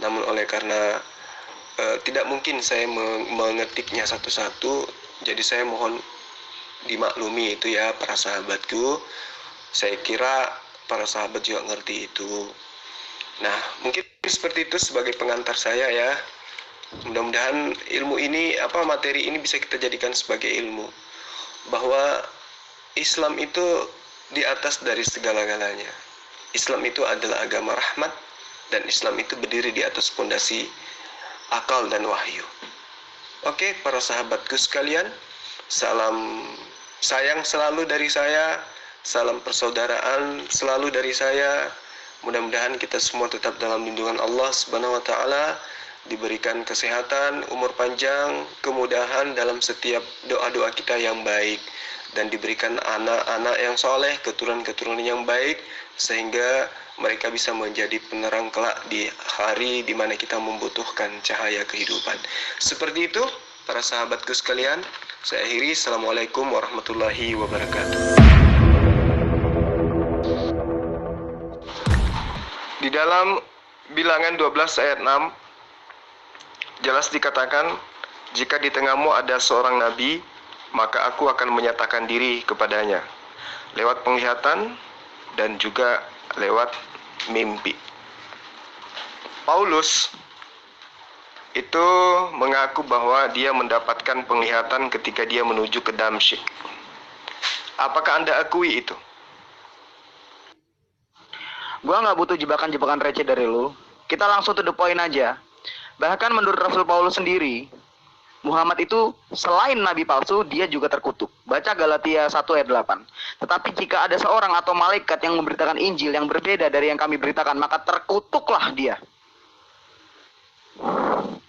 namun oleh karena tidak mungkin saya mengetiknya satu-satu, jadi saya mohon dimaklumi itu ya para sahabatku. Saya kira para sahabat juga ngerti itu. Nah, mungkin seperti itu sebagai pengantar saya ya. Mudah-mudahan ilmu ini, materi ini bisa kita jadikan sebagai ilmu, bahwa Islam itu di atas dari segala-galanya. Islam itu adalah agama rahmat, dan Islam itu berdiri di atas fondasi akal dan wahyu. Oke, para sahabatku sekalian, salam sayang selalu dari saya, salam persaudaraan selalu dari saya. Mudah-mudahan kita semua tetap dalam lindungan Allah Subhanahu wa taala, diberikan kesehatan, umur panjang, kemudahan dalam setiap doa-doa kita yang baik, dan diberikan anak-anak yang soleh, keturunan-keturunan yang baik, sehingga mereka bisa menjadi penerang kelak di hari di mana kita membutuhkan cahaya kehidupan. Seperti itu, para sahabatku sekalian, saya akhiri. Assalamualaikum warahmatullahi wabarakatuh. Di dalam Bilangan 12 ayat 6 jelas dikatakan, jika di tengahmu ada seorang nabi, maka aku akan menyatakan diri kepadanya lewat penglihatan dan juga lewat mimpi. Paulus itu mengaku bahwa dia mendapatkan penglihatan ketika dia menuju ke Damsyik. Apakah Anda akui itu? Gua nggak butuh jebakan-jebakan receh dari lu. Kita langsung to the point aja. Bahkan menurut Rasul Paulus sendiri, Muhammad itu selain nabi palsu, dia juga terkutuk. Baca Galatia 1 ayat 8. Tetapi jika ada seorang atau malaikat yang memberitakan Injil yang berbeda dari yang kami beritakan, maka terkutuklah dia.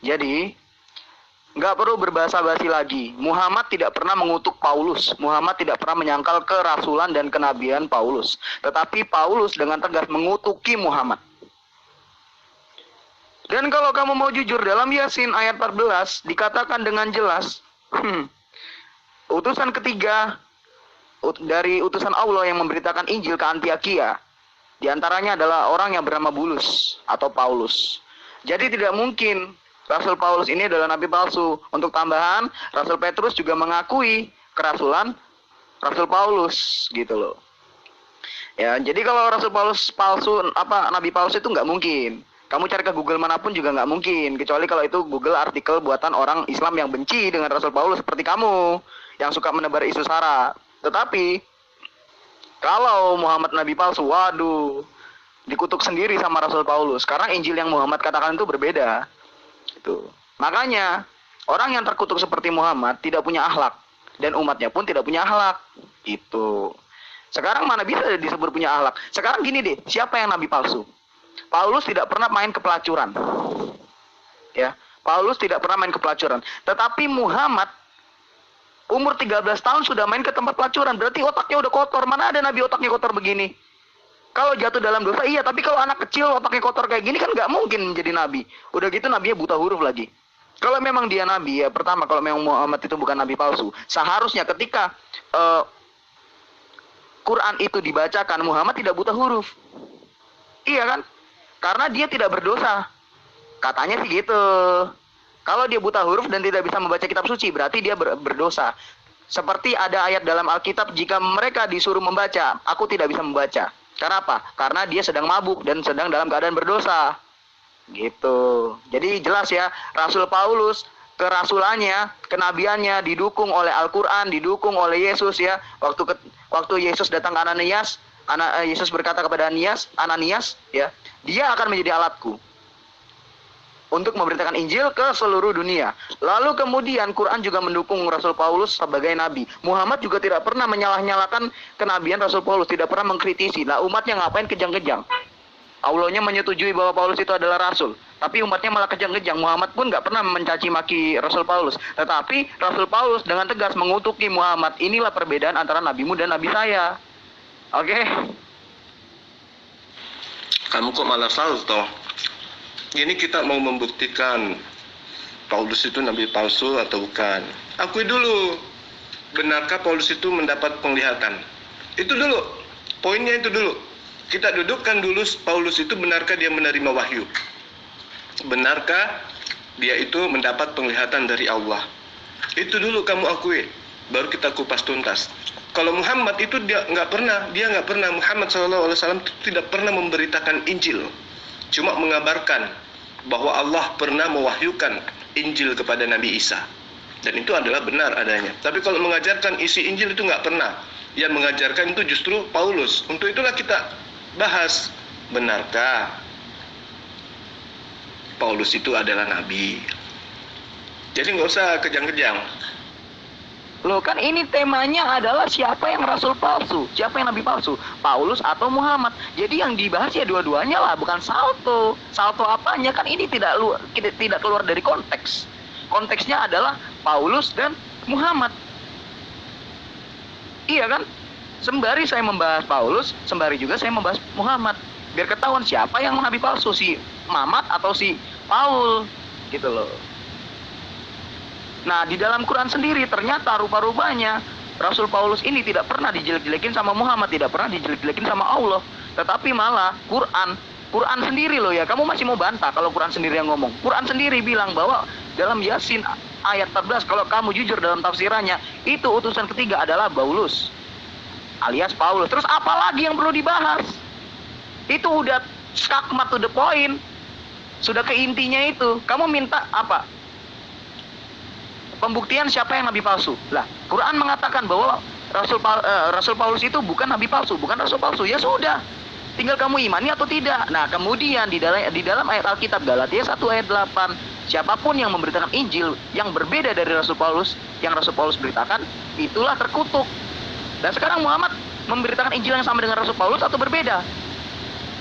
Jadi, nggak perlu berbahasa basi lagi. Muhammad tidak pernah mengutuk Paulus. Muhammad tidak pernah menyangkal kerasulan dan kenabian Paulus. Tetapi Paulus dengan tegas mengutuki Muhammad. Dan kalau kamu mau jujur, dalam Yasin ayat 14 dikatakan dengan jelas, utusan ketiga dari utusan Allah yang memberitakan Injil ke Antioquia, diantaranya adalah orang yang bernama Bulus atau Paulus. Jadi tidak mungkin Rasul Paulus ini adalah nabi palsu. Untuk tambahan, Rasul Petrus juga mengakui kerasulan Rasul Paulus, gitu loh. Ya, jadi kalau Rasul Paulus palsu, nabi palsu itu nggak mungkin. Kamu cari ke Google manapun juga nggak mungkin, kecuali kalau itu Google artikel buatan orang Islam yang benci dengan Rasul Paulus seperti kamu, yang suka menebar isu sara. Tetapi kalau Muhammad nabi palsu, waduh, dikutuk sendiri sama Rasul Paulus. Karena Injil yang Muhammad katakan itu berbeda. Itu. Makanya orang yang terkutuk seperti Muhammad tidak punya akhlak, dan umatnya pun tidak punya akhlak. Itu. Sekarang mana bisa disebut punya akhlak? Sekarang gini deh, siapa yang nabi palsu? Paulus tidak pernah main ke pelacuran. Ya, Paulus tidak pernah main ke pelacuran. Tetapi Muhammad umur 13 tahun sudah main ke tempat pelacuran. Berarti otaknya udah kotor. Mana ada nabi otaknya kotor begini? Kalau jatuh dalam dosa iya, tapi kalau anak kecil otaknya kotor kayak gini kan nggak mungkin menjadi nabi. Udah gitu nabinya buta huruf lagi. Kalau memang dia nabi, ya pertama kalau memang Muhammad itu bukan nabi palsu, seharusnya ketika Quran itu dibacakan, Muhammad tidak buta huruf. Iya kan? Karena dia tidak berdosa. Katanya sih gitu. Kalau dia buta huruf dan tidak bisa membaca kitab suci, berarti dia berdosa. Seperti ada ayat dalam Alkitab, jika mereka disuruh membaca, aku tidak bisa membaca. Karena apa? Karena dia sedang mabuk dan sedang dalam keadaan berdosa. Gitu. Jadi jelas ya, Rasul Paulus, kerasulannya, kenabiannya didukung oleh Al-Quran, didukung oleh Yesus ya. Waktu Yesus datang ke Ananias, Yesus berkata kepada Ananias, ya, dia akan menjadi alatku untuk memberitakan Injil ke seluruh dunia. Lalu kemudian Quran juga mendukung Rasul Paulus sebagai nabi. Muhammad juga tidak pernah menyalah-nyalakan kenabian Rasul Paulus, tidak pernah mengkritisi. Nah, umatnya ngapain kejang-kejang? Allahnya menyetujui bahwa Paulus itu adalah rasul, tapi umatnya malah kejang-kejang. Muhammad pun nggak pernah mencaci maki Rasul Paulus, tetapi Rasul Paulus dengan tegas mengutuki Muhammad. Inilah perbedaan antara nabimu dan nabi saya. Oke? Kamu kok malah salah toh? Ini kita mau membuktikan Paulus itu nabi palsu atau bukan. Akui dulu, benarkah Paulus itu mendapat penglihatan? Itu dulu, poinnya itu dulu. Kita dudukkan dulu Paulus itu benarkah dia menerima wahyu. Benarkah dia itu mendapat penglihatan dari Allah? Itu dulu kamu akui, baru kita kupas tuntas. Kalau Muhammad itu dia nggak pernah, Muhammad SAW tidak pernah memberitakan Injil, cuma mengabarkan bahwa Allah pernah mewahyukan Injil kepada Nabi Isa, dan itu adalah benar adanya. Tapi kalau mengajarkan isi Injil itu nggak pernah. Yang mengajarkan itu justru Paulus. Untuk itulah kita bahas, benarkah Paulus itu adalah nabi? Jadi nggak usah kejang-kejang. Loh, kan ini temanya adalah siapa yang rasul palsu, siapa yang nabi palsu, Paulus atau Muhammad. Jadi yang dibahas ya dua-duanya lah, bukan salto. Salto apanya, kan ini tidak keluar dari konteks. Konteksnya adalah Paulus dan Muhammad. Iya kan? Sembari saya membahas Paulus, sembari juga saya membahas Muhammad. Biar ketahuan siapa yang nabi palsu, si Muhammad atau si Paul, gitu loh. Nah, di dalam Quran sendiri ternyata rupa-rupanya Rasul Paulus ini tidak pernah dijelek-jelekin sama Muhammad, tidak pernah dijelek-jelekin sama Allah. Tetapi malah Quran sendiri loh ya, kamu masih mau bantah kalau Quran sendiri yang ngomong. Quran sendiri bilang bahwa dalam Yasin ayat 14, kalau kamu jujur dalam tafsirannya, itu utusan ketiga adalah Paulus, alias Paulus. Terus apa lagi yang perlu dibahas? Itu udah skakmat to the point. Sudah ke intinya itu. Kamu minta apa? Pembuktian siapa yang nabi palsu. Lah, Quran mengatakan bahwa Rasul Paulus itu bukan nabi palsu, bukan rasul palsu. Ya sudah, tinggal kamu imani atau tidak. Nah, kemudian di dalam ayat Alkitab Galatia 1 ayat 8, siapapun yang memberitakan Injil yang berbeda dari Rasul Paulus, yang Rasul Paulus beritakan, itulah terkutuk. Dan sekarang Muhammad memberitakan Injil yang sama dengan Rasul Paulus atau berbeda?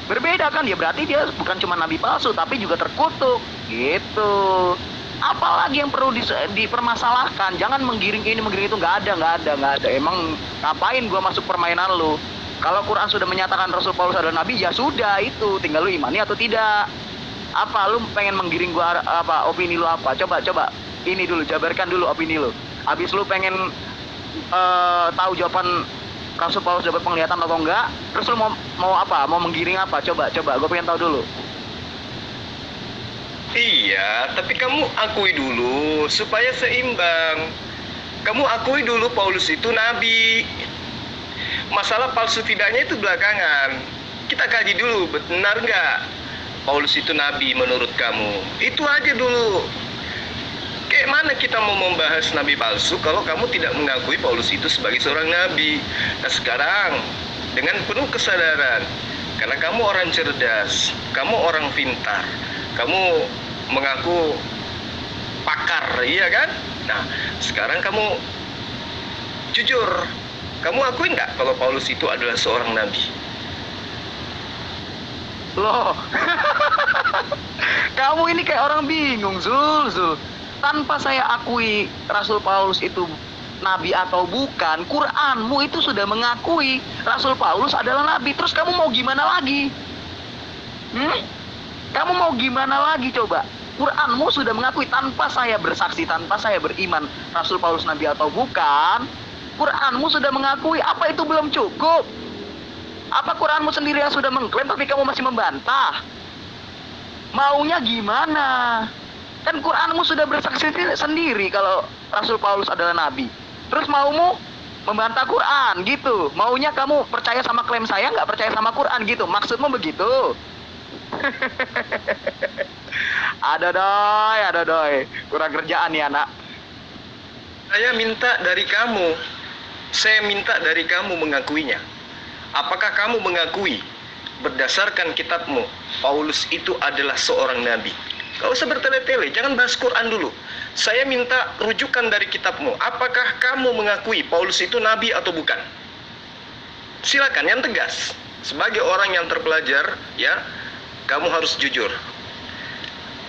Berbeda kan? Ya berarti dia bukan cuma nabi palsu, tapi juga terkutuk. Gitu. Apalagi yang perlu dipermasalahkan? Jangan menggiring ini, menggiring itu. Nggak ada. Emang ngapain gua masuk permainan lu? Kalau Quran sudah menyatakan Rasul Paulus adalah nabi, ya sudah, itu tinggal lu imani atau tidak. Apa lu pengen menggiring gua, apa opini lu apa? Coba ini dulu, jabarkan dulu opini lu. Habis lu pengen tahu jawaban Rasul Paulus dapat penglihatan atau enggak, terus lu mau apa? Mau menggiring apa? Coba gua pengen tahu dulu. Iya, tapi kamu akui dulu supaya seimbang. Kamu akui dulu Paulus itu nabi. Masalah palsu tidaknya itu belakangan. Kita kaji dulu, benar nggak Paulus itu nabi menurut kamu? Itu aja dulu. Kayak mana kita mau membahas nabi palsu kalau kamu tidak mengakui Paulus itu sebagai seorang nabi? Nah sekarang, dengan penuh kesadaran, karena kamu orang cerdas, kamu orang pintar, kamu mengaku pakar, iya kan? Nah, sekarang kamu jujur, kamu akui nggak kalau Paulus itu adalah seorang nabi? Loh, kamu ini kayak orang bingung, Zul. Tanpa saya akui Rasul Paulus itu nabi atau bukan, Quranmu itu sudah mengakui Rasul Paulus adalah nabi. Terus kamu mau gimana lagi? Kamu mau gimana lagi coba? Quranmu sudah mengakui, tanpa saya bersaksi, tanpa saya beriman Rasul Paulus nabi atau bukan, Quranmu sudah mengakui. Apa itu belum cukup? Apa Quranmu sendiri yang sudah mengklaim tapi kamu masih membantah? Maunya gimana? Kan Quranmu sudah bersaksi sendiri kalau Rasul Paulus adalah nabi. Terus maumu membantah Quran gitu? Maunya kamu percaya sama klaim saya, nggak percaya sama Quran gitu? Maksudmu begitu? Ada doi, kurang kerjaan nih anak. Saya minta dari kamu mengakuinya. Apakah kamu mengakui berdasarkan kitabmu Paulus itu adalah seorang nabi? Gak usah bertele-tele, jangan bahas Quran dulu. Saya minta rujukan dari kitabmu. Apakah kamu mengakui Paulus itu nabi atau bukan? Silakan, yang tegas. Sebagai orang yang terpelajar, ya, kamu harus jujur.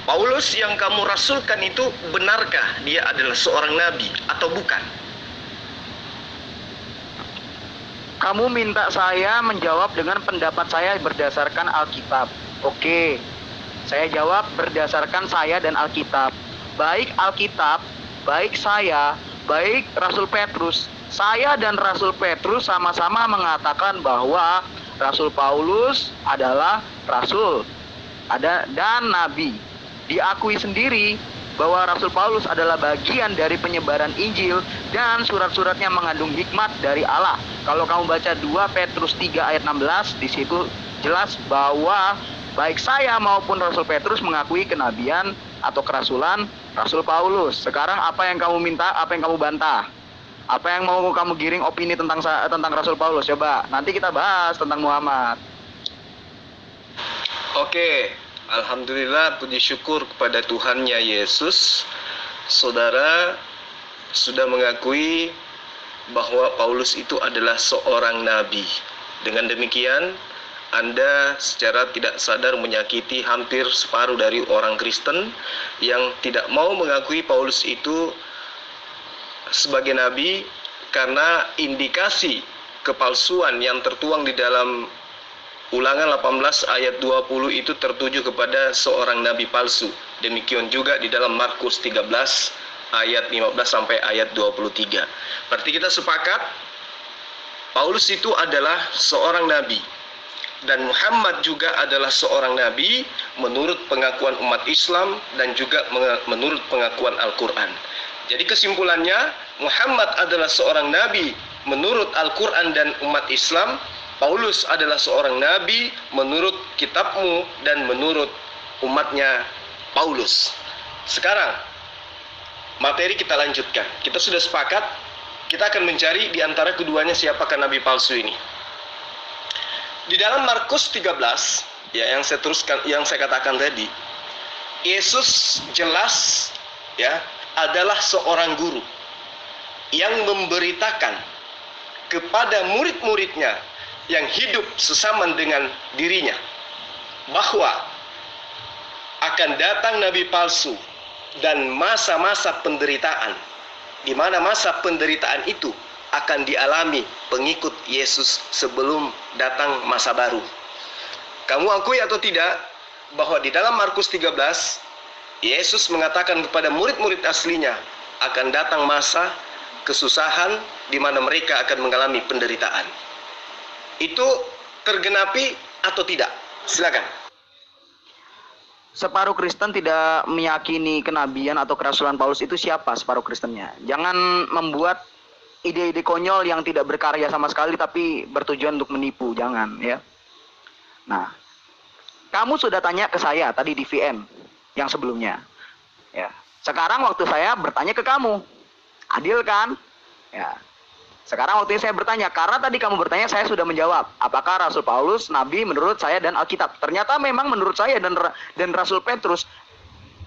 Paulus yang kamu rasulkan itu, benarkah dia adalah seorang nabi atau bukan? Kamu minta saya menjawab dengan pendapat saya berdasarkan Alkitab. Oke, saya jawab berdasarkan saya dan Alkitab. Baik Alkitab, baik saya, baik Rasul Petrus. Saya dan Rasul Petrus sama-sama mengatakan bahwa Rasul Paulus adalah rasul dan nabi. diakui sendiri bahwa Rasul Paulus adalah bagian dari penyebaran Injil dan surat-suratnya mengandung hikmat dari Allah. Kalau kamu baca 2 Petrus 3 ayat 16, di situ jelas bahwa baik saya maupun Rasul Petrus mengakui kenabian atau kerasulan Rasul Paulus. Sekarang apa yang kamu minta, apa yang kamu bantah? Apa yang mau kamu giring opini tentang Rasul Paulus? Coba, nanti kita bahas tentang Muhammad. Oke, alhamdulillah, puji syukur kepada Tuhannya Yesus. Saudara sudah mengakui bahwa Paulus itu adalah seorang nabi. Dengan demikian, Anda secara tidak sadar menyakiti hampir separuh dari orang Kristen yang tidak mau mengakui Paulus itu sebagai nabi, karena indikasi kepalsuan yang tertuang di dalam Ulangan 18 ayat 20 itu tertuju kepada seorang nabi palsu. Demikian juga di dalam Markus 13 ayat 15 sampai ayat 23. Berarti kita sepakat Paulus itu adalah seorang nabi, dan Muhammad juga adalah seorang nabi menurut pengakuan umat Islam dan juga menurut pengakuan Al-Quran. Jadi kesimpulannya, Muhammad adalah seorang nabi menurut Al-Quran dan umat Islam. Paulus adalah seorang nabi menurut kitabmu dan menurut umatnya Paulus. Sekarang materi kita lanjutkan. Kita sudah sepakat, kita akan mencari di antara keduanya siapakah nabi palsu ini. Di dalam Markus 13, ya, yang saya katakan tadi, Yesus jelas ya adalah seorang guru yang memberitakan kepada murid-muridnya yang hidup sesama dengan dirinya bahwa akan datang nabi palsu dan masa-masa penderitaan, di mana masa penderitaan itu akan dialami pengikut Yesus sebelum datang masa baru. Kamu akui atau tidak bahwa di dalam Markus 13 Yesus mengatakan kepada murid-murid aslinya akan datang masa kesusahan di mana mereka akan mengalami penderitaan. Itu tergenapi atau tidak? Silakan. Separuh Kristen tidak meyakini kenabian atau kerasulan Paulus. Itu siapa separuh Kristennya? Jangan membuat ide-ide konyol yang tidak berkarya sama sekali tapi bertujuan untuk menipu. Jangan, ya. Nah, kamu sudah tanya ke saya tadi di VM yang sebelumnya, ya. Sekarang waktu saya bertanya ke kamu, adil kan? Ya. Sekarang waktunya saya bertanya, karena tadi kamu bertanya, saya sudah menjawab. Apakah Rasul Paulus nabi menurut saya dan Alkitab? Ternyata memang menurut saya dan Rasul Petrus,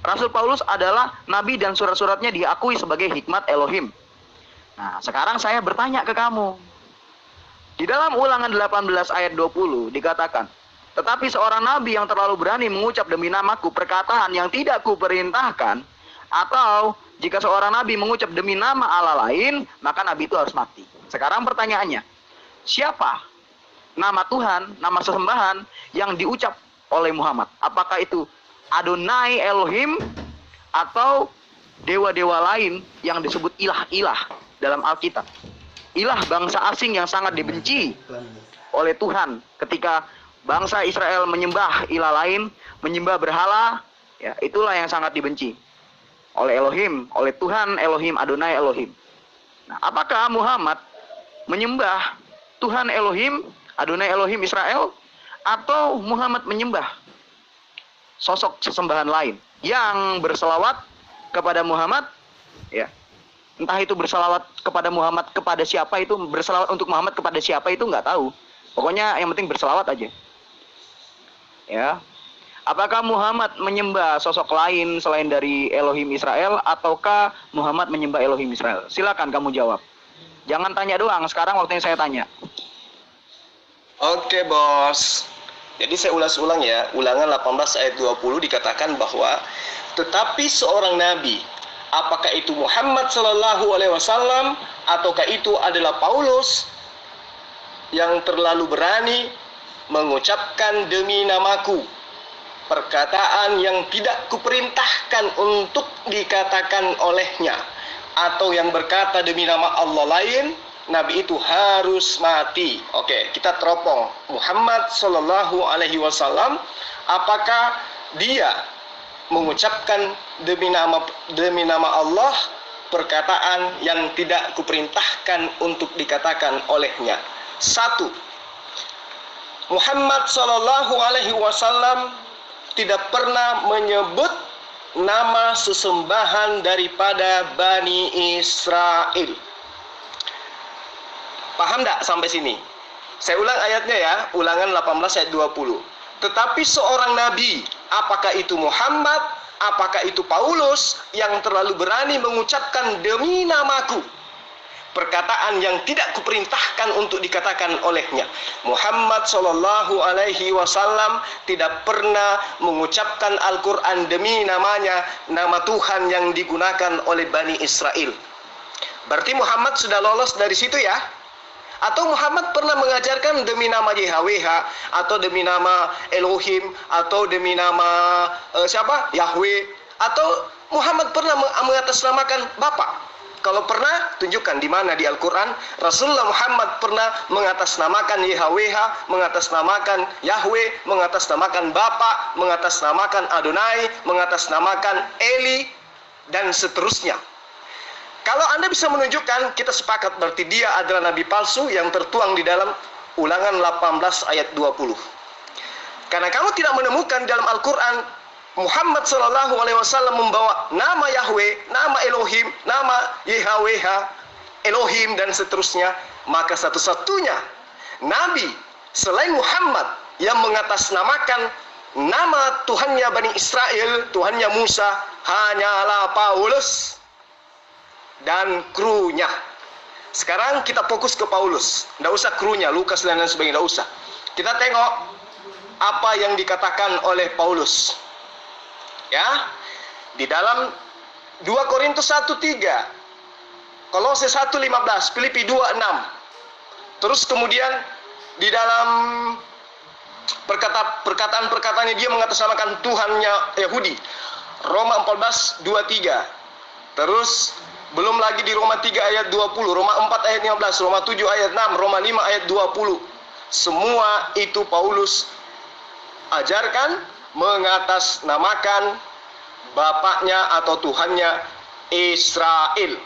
Rasul Paulus adalah nabi dan surat-suratnya diakui sebagai hikmat Elohim. Nah, sekarang saya bertanya ke kamu. Di dalam Ulangan 18 ayat 20 dikatakan, tetapi seorang nabi yang terlalu berani mengucap demi namaku perkataan yang tidak kuperintahkan, atau jika seorang nabi mengucap demi nama Allah lain, maka nabi itu harus mati. Sekarang pertanyaannya, siapa nama Tuhan, nama sesembahan yang diucap oleh Muhammad? Apakah itu Adonai Elohim atau dewa-dewa lain yang disebut ilah-ilah dalam Alkitab? Ilah bangsa asing yang sangat dibenci oleh Tuhan ketika bangsa Israel menyembah ilah lain, menyembah berhala, ya, itulah yang sangat dibenci oleh Elohim, oleh Tuhan Elohim, Adonai Elohim. Nah, apakah Muhammad menyembah Tuhan Elohim, Adonai Elohim Israel, atau Muhammad menyembah sosok sesembahan lain yang berselawat kepada Muhammad, ya. Entah itu berselawat kepada Muhammad kepada siapa, itu berselawat untuk Muhammad kepada siapa itu nggak tahu. Pokoknya yang penting berselawat aja. Ya. Apakah Muhammad menyembah sosok lain selain dari Elohim Israel, ataukah Muhammad menyembah Elohim Israel? Silakan kamu jawab. Jangan tanya doang, sekarang waktunya saya tanya. Oke, Bos. Jadi saya ulas-ulang ya. Ulangan 18 ayat 20 dikatakan bahwa tetapi seorang nabi, apakah itu Muhammad sallallahu alaihi wasallam ataukah itu adalah Paulus yang terlalu berani mengucapkan demi namaku perkataan yang tidak kuperintahkan untuk dikatakan olehnya, atau yang berkata demi nama Allah lain, nabi itu harus mati. Oke, kita teropong. Muhammad sallallahu alaihi wasallam, apakah dia mengucapkan demi nama Allah perkataan yang tidak kuperintahkan untuk dikatakan olehnya. 1. Muhammad sallallahu alaihi wasallam tidak pernah menyebut nama sesembahan daripada Bani Israel. Paham tak sampai sini? Saya ulang ayatnya ya, Ulangan 18 ayat 20. Tetapi seorang nabi, apakah itu Muhammad, apakah itu Paulus, yang terlalu berani mengucapkan demi namaku perkataan yang tidak kuperintahkan untuk dikatakan olehnya. Muhammad sallallahu alaihi wasallam tidak pernah mengucapkan Al-Quran demi namanya, nama Tuhan yang digunakan oleh Bani Israel. Berarti Muhammad sudah lolos dari situ ya? Atau Muhammad pernah mengajarkan demi nama YHWH, atau demi nama Elohim, atau demi nama Yahweh, atau Muhammad pernah mengatasnamakan Bapa? Kalau pernah, tunjukkan di mana di Al-Quran Rasulullah Muhammad pernah mengatasnamakan YHWH, mengatasnamakan Yahweh, mengatasnamakan Bapa, mengatasnamakan Adonai, mengatasnamakan Eli, dan seterusnya. Kalau Anda bisa menunjukkan, kita sepakat berarti dia adalah nabi palsu yang tertuang di dalam Ulangan 18 ayat 20. Karena kamu tidak menemukan dalam Al-Quran Muhammad sallallahu alaihi wasallam membawa nama Yahweh, nama Elohim, nama YHWH, Elohim, dan seterusnya, maka satu-satunya nabi selain Muhammad yang mengatasnamakan nama Tuhannya Bani Israel, Tuhannya Musa, hanyalah Paulus dan krunya. Sekarang kita fokus ke Paulus. Tidak usah krunya, Lukas dan lain sebagainya, tidak usah. Kita tengok apa yang dikatakan oleh Paulus. Ya, di dalam 2 Korintus 1:3, Kolose 1:15, Filipi 2:6. Terus kemudian di dalam perkataan-perkataannya dia mengatasnamakan Tuhannya Yahudi. Roma 14:23. Terus belum lagi di Roma 3 ayat 20, Roma 4 ayat 15, Roma 7 ayat 6, Roma 5 ayat 20. Semua itu Paulus ajarkan mengatasnamakan Bapaknya atau Tuhannya Israel.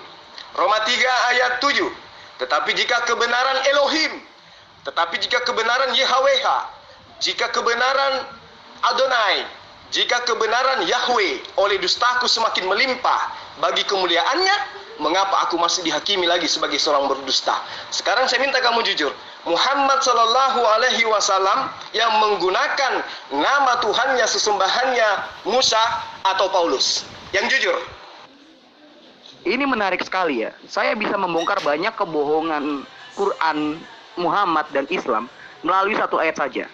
Roma 3 ayat 7. Tetapi jika kebenaran Elohim, tetapi jika kebenaran YHWH, jika kebenaran Adonai, jika kebenaran Yahweh oleh dustaku semakin melimpah bagi kemuliaannya, mengapa aku masih dihakimi lagi sebagai seorang berdusta? Sekarang saya minta kamu jujur. Muhammad sallallahu alaihi wasallam yang menggunakan nama Tuhannya sesembahannya Musa atau Paulus? Yang jujur. Ini menarik sekali ya. Saya bisa membongkar banyak kebohongan Quran, Muhammad, dan Islam melalui satu ayat saja.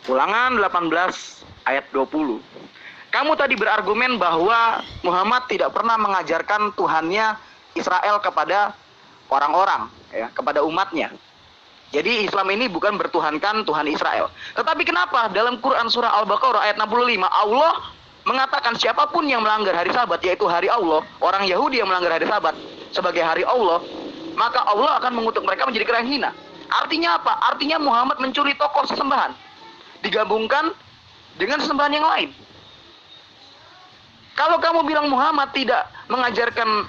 Ulangan 18 ayat 20. Kamu tadi berargumen bahwa Muhammad tidak pernah mengajarkan Tuhannya Israel kepada orang-orang, ya, kepada umatnya. Jadi Islam ini bukan bertuhankan Tuhan Israel. Tetapi kenapa dalam Quran surah Al-Baqarah ayat 65 Allah mengatakan siapapun yang melanggar hari Sabat, yaitu hari Allah, orang Yahudi yang melanggar hari Sabat sebagai hari Allah, maka Allah akan mengutuk mereka menjadi kera yang hina. Artinya apa? Artinya Muhammad mencuri tokoh sesembahan, digabungkan dengan sesembahan yang lain. Kalau kamu bilang Muhammad tidak mengajarkan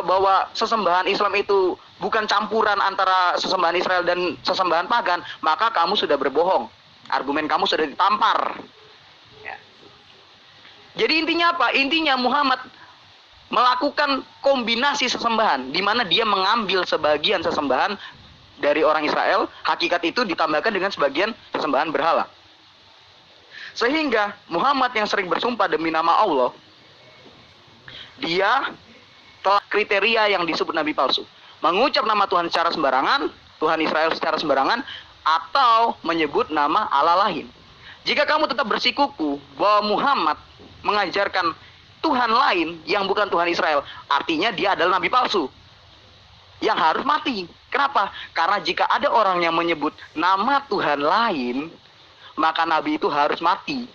bahwa sesembahan Islam itu bukan campuran antara sesembahan Israel dan sesembahan pagan, maka kamu sudah berbohong. Argumen kamu sudah ditampar. Ya. Jadi intinya apa? Intinya Muhammad melakukan kombinasi sesembahan, di mana dia mengambil sebagian sesembahan dari orang Israel, hakikat itu ditambahkan dengan sebagian sesembahan berhala. Sehingga Muhammad yang sering bersumpah demi nama Allah, dia telah kriteria yang disebut nabi palsu. Mengucap nama Tuhan secara sembarangan, Tuhan Israel secara sembarangan, atau menyebut nama Allah lain. Jika kamu tetap bersikuku bahwa Muhammad mengajarkan Tuhan lain yang bukan Tuhan Israel, artinya dia adalah nabi palsu yang harus mati. Kenapa? Karena jika ada orang yang menyebut nama Tuhan lain, maka nabi itu harus mati.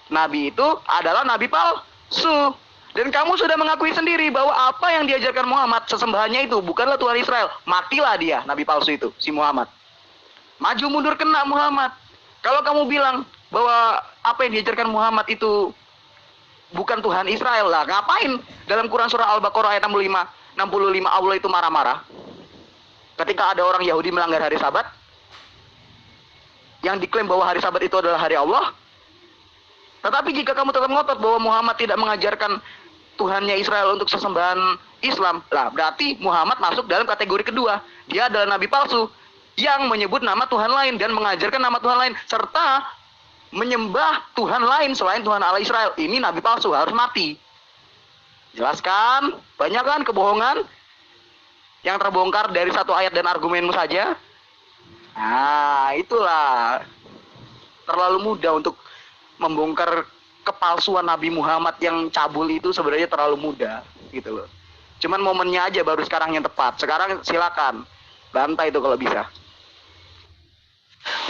Nabi itu adalah nabi palsu. Dan kamu sudah mengakui sendiri bahwa apa yang diajarkan Muhammad, sesembahannya itu bukanlah Tuhan Israel. Matilah dia, nabi palsu itu, si Muhammad. Maju mundur kena Muhammad. Kalau kamu bilang bahwa apa yang diajarkan Muhammad itu bukan Tuhan Israel. Lah ngapain dalam Quran surah Al-Baqarah ayat 65 Allah itu marah-marah ketika ada orang Yahudi melanggar hari Sabat yang diklaim bahwa hari Sabat itu adalah hari Allah. Tetapi jika kamu tetap ngotot bahwa Muhammad tidak mengajarkan Tuhannya Israel untuk sesembahan Islam, lah berarti Muhammad masuk dalam kategori kedua. Dia adalah nabi palsu yang menyebut nama Tuhan lain dan mengajarkan nama Tuhan lain serta menyembah Tuhan lain selain Tuhan Allah Israel. Ini nabi palsu, harus mati. Jelaskan, banyak kan kebohongan yang terbongkar dari satu ayat dan argumenmu saja. Nah, itulah terlalu mudah untuk membongkar kepalsuan Nabi Muhammad yang cabul itu. Sebenarnya terlalu mudah gitu loh. Cuman momennya aja baru sekarang yang tepat. Sekarang silakan bantai itu kalau bisa.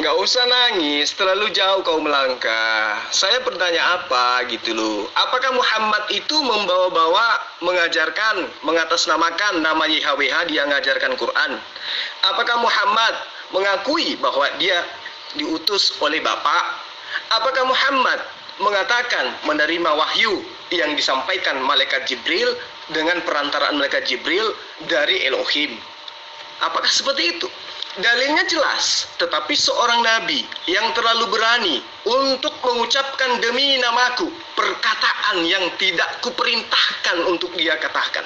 Nggak usah nangis, terlalu jauh kau melangkah. Saya bertanya apa gitu loh. Apakah Muhammad itu membawa-bawa, mengajarkan, mengatasnamakan nama YHWH, dia mengajarkan Quran? Apakah Muhammad mengakui bahwa dia diutus oleh Bapa? Apakah Muhammad mengatakan menerima wahyu yang disampaikan malaikat Jibril dengan perantaraan malaikat Jibril dari Elohim? Apakah seperti itu? Dalilnya jelas, tetapi seorang nabi yang terlalu berani untuk mengucapkan demi namaku perkataan yang tidak kuperintahkan untuk dia katakan.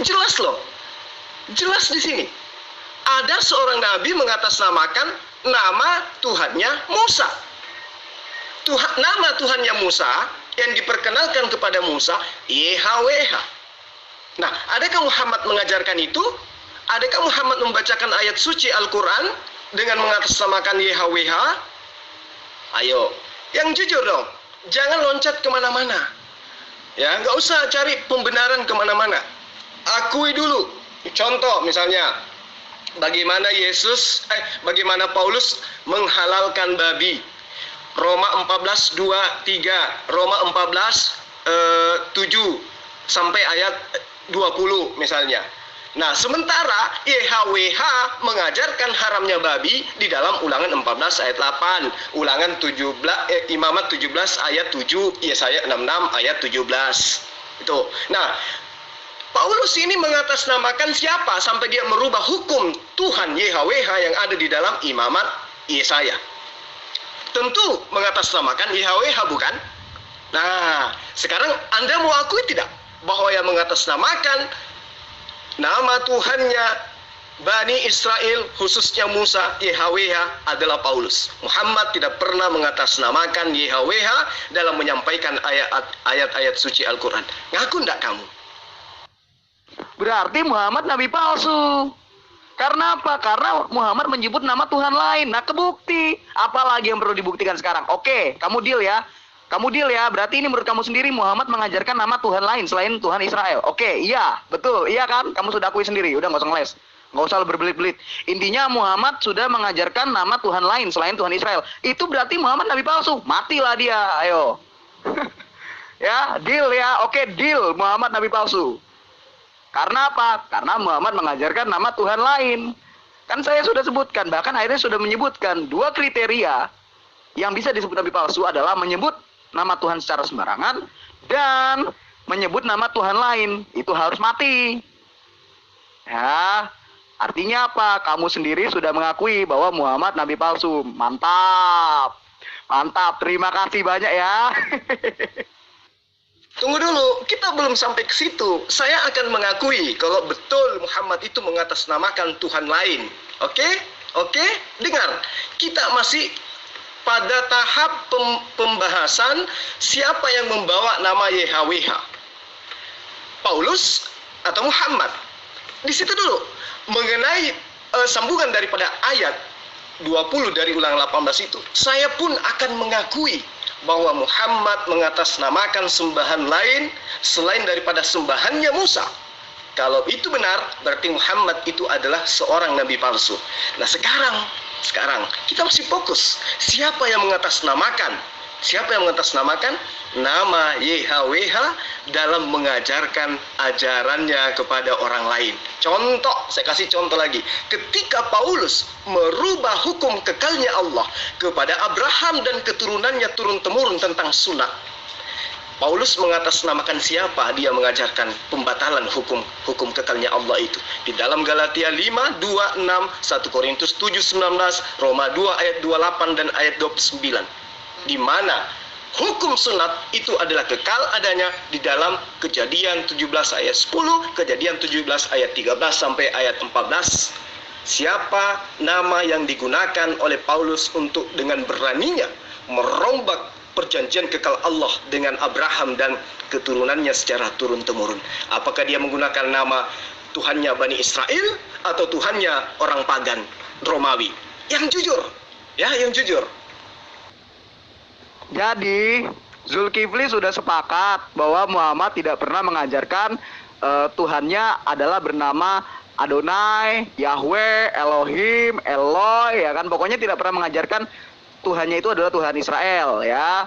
Jelas loh. Jelas di sini. Ada seorang nabi mengatasnamakan nama Tuhannya Musa. Nama Tuhannya Musa yang diperkenalkan kepada Musa YHWH. Nah, adakah Muhammad mengajarkan itu? Adakah Muhammad membacakan ayat suci Al-Quran dengan mengatasnamakan YHWH? Ayo, yang jujur dong. Jangan loncat kemana-mana. Ya, nggak usah cari pembenaran kemana-mana. Akui dulu. Contoh misalnya, bagaimana bagaimana Paulus menghalalkan babi. Roma 14:2-3, Roma 14:7 sampai ayat 20 misalnya. Nah, sementara YHWH mengajarkan haramnya babi di dalam Ulangan 14 ayat 8, Ulangan 17 Imamat 17 ayat 7, Yesaya 66 ayat 17. Itu. Nah, Paulus ini mengatasnamakan siapa sampai dia merubah hukum Tuhan YHWH yang ada di dalam Imamat Yesaya? Tentu mengatasnamakan YHWH, bukan? Nah, sekarang Anda mau akui tidak bahwa yang mengatasnamakan nama Tuhannya Bani Israel, khususnya Musa, YHWH adalah Paulus? Muhammad tidak pernah mengatasnamakan YHWH dalam menyampaikan ayat-ayat suci Al-Quran. Ngaku enggak kamu? Berarti Muhammad nabi palsu. Karena apa? Karena Muhammad menyebut nama Tuhan lain. Nah, kebukti. Apalagi yang perlu dibuktikan sekarang? Oke, kamu deal ya. Kamu deal ya. Berarti ini menurut kamu sendiri Muhammad mengajarkan nama Tuhan lain selain Tuhan Israel. Oke, iya. Betul. Iya kan? Kamu sudah akui sendiri. Udah nggak usah ngeles. Nggak usah berbelit-belit. Intinya Muhammad sudah mengajarkan nama Tuhan lain selain Tuhan Israel. Itu berarti Muhammad nabi palsu. Matilah dia. Ayo. Ya, deal ya. Oke, deal. Muhammad nabi palsu. Karena apa? Karena Muhammad mengajarkan nama Tuhan lain. Kan saya sudah sebutkan, bahkan akhirnya sudah menyebutkan dua kriteria yang bisa disebut nabi palsu adalah menyebut nama Tuhan secara sembarangan dan menyebut nama Tuhan lain. Itu harus mati. Ya, artinya apa? Kamu sendiri sudah mengakui bahwa Muhammad nabi palsu. Mantap. Mantap, terima kasih banyak ya. Tunggu dulu, kita belum sampai ke situ. Saya akan mengakui kalau betul Muhammad itu mengatasnamakan Tuhan lain. Oke? Oke? Dengar, kita masih pada tahap pembahasan siapa yang membawa nama YHWH. Paulus atau Muhammad? Di situ dulu. Mengenai sambungan daripada ayat 20 dari Ulangan 18 itu, saya pun akan mengakui bahwa Muhammad mengatasnamakan sembahan lain selain daripada sembahannya Musa. Kalau itu benar, berarti Muhammad itu adalah seorang nabi palsu. Nah, sekarang kita masih fokus. Siapa yang mengatasnamakan? Siapa yang mengatasnamakan nama YHWH dalam mengajarkan ajarannya kepada orang lain? Contoh, saya kasih contoh lagi. Ketika Paulus merubah hukum kekalnya Allah kepada Abraham dan keturunannya turun-temurun tentang sunat. Paulus mengatasnamakan siapa dia mengajarkan pembatalan hukum kekalnya Allah itu. Di dalam Galatia 5, 2, 6, 1 Korintus 7, 19, Roma 2 ayat 28 dan ayat 29. Di mana hukum sunat itu adalah kekal adanya di dalam Kejadian 17 ayat 10, Kejadian 17 ayat 13 sampai ayat 14. Siapa nama yang digunakan oleh Paulus untuk dengan beraninya merombak perjanjian kekal Allah dengan Abraham dan keturunannya secara turun-temurun? Apakah dia menggunakan nama Tuhannya Bani Israel atau Tuhannya orang pagan Romawi? Yang jujur, ya, yang jujur. Jadi Zulkifli sudah sepakat bahwa Muhammad tidak pernah mengajarkan Tuhannya adalah bernama Adonai, Yahweh, Elohim, Eloi, ya kan? Pokoknya tidak pernah mengajarkan Tuhannya itu adalah Tuhan Israel, ya.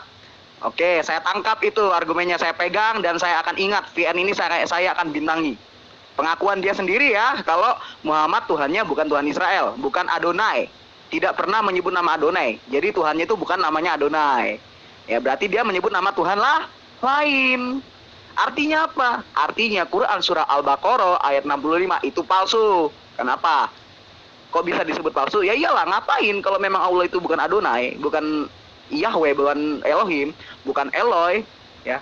Oke, saya tangkap itu argumennya, saya pegang dan saya akan ingat. VN ini saya akan bintangi. Pengakuan dia sendiri ya, kalau Muhammad Tuhannya bukan Tuhan Israel, bukan Adonai. Tidak pernah menyebut nama Adonai. Jadi Tuhannya itu bukan namanya Adonai. Ya berarti dia menyebut nama Tuhan lah lain. Artinya apa? Artinya Quran surah Al-Baqarah ayat 65 itu palsu. Kenapa? Kok bisa disebut palsu? Ya iyalah, ngapain kalau memang Allah itu bukan Adonai, bukan Yahweh, bukan Elohim, bukan Eloi, ya.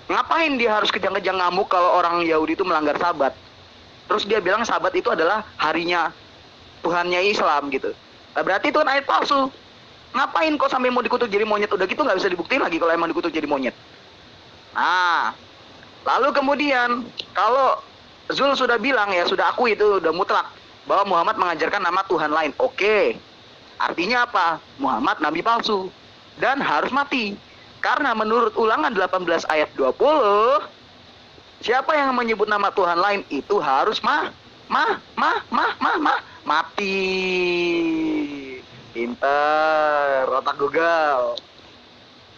Ngapain dia harus kejang-kejang ngamuk kalau orang Yahudi itu melanggar Sabat? Terus dia bilang Sabat itu adalah harinya Tuhannya Islam gitu. Nah, berarti itu kan ayat palsu. Ngapain kok sampai mau dikutuk jadi monyet? Udah gitu nggak bisa dibuktiin lagi kalau emang dikutuk jadi monyet. Nah, lalu kemudian kalau Zul sudah bilang ya, sudah akui itu udah mutlak bahwa Muhammad mengajarkan nama Tuhan lain. Oke. Artinya apa? Muhammad nabi palsu dan harus mati. Karena menurut Ulangan 18 ayat 20, siapa yang menyebut nama Tuhan lain itu harus mati. Pinter, otak Google.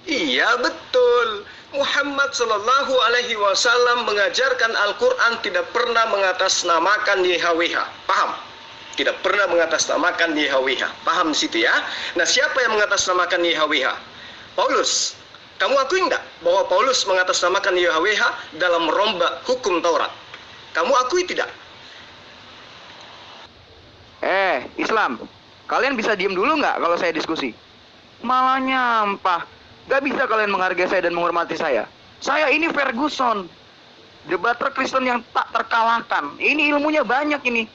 Iya, betul. Muhammad Shallallahu Alaihi Wasallam mengajarkan Al-Quran tidak pernah mengatasnamakan YHWH. Paham? Tidak pernah mengatasnamakan YHWH. Paham di situ ya? Nah, siapa yang mengatasnamakan YHWH? Paulus. Kamu akui enggak bahwa Paulus mengatasnamakan YHWH dalam merombak hukum Taurat? Kamu akui tidak? Islam, kalian bisa diem dulu nggak kalau saya diskusi? Malah nyampah. Gak bisa kalian menghargai saya dan menghormati saya. Saya ini Ferguson, debater Kristen yang tak terkalahkan. Ini ilmunya banyak ini.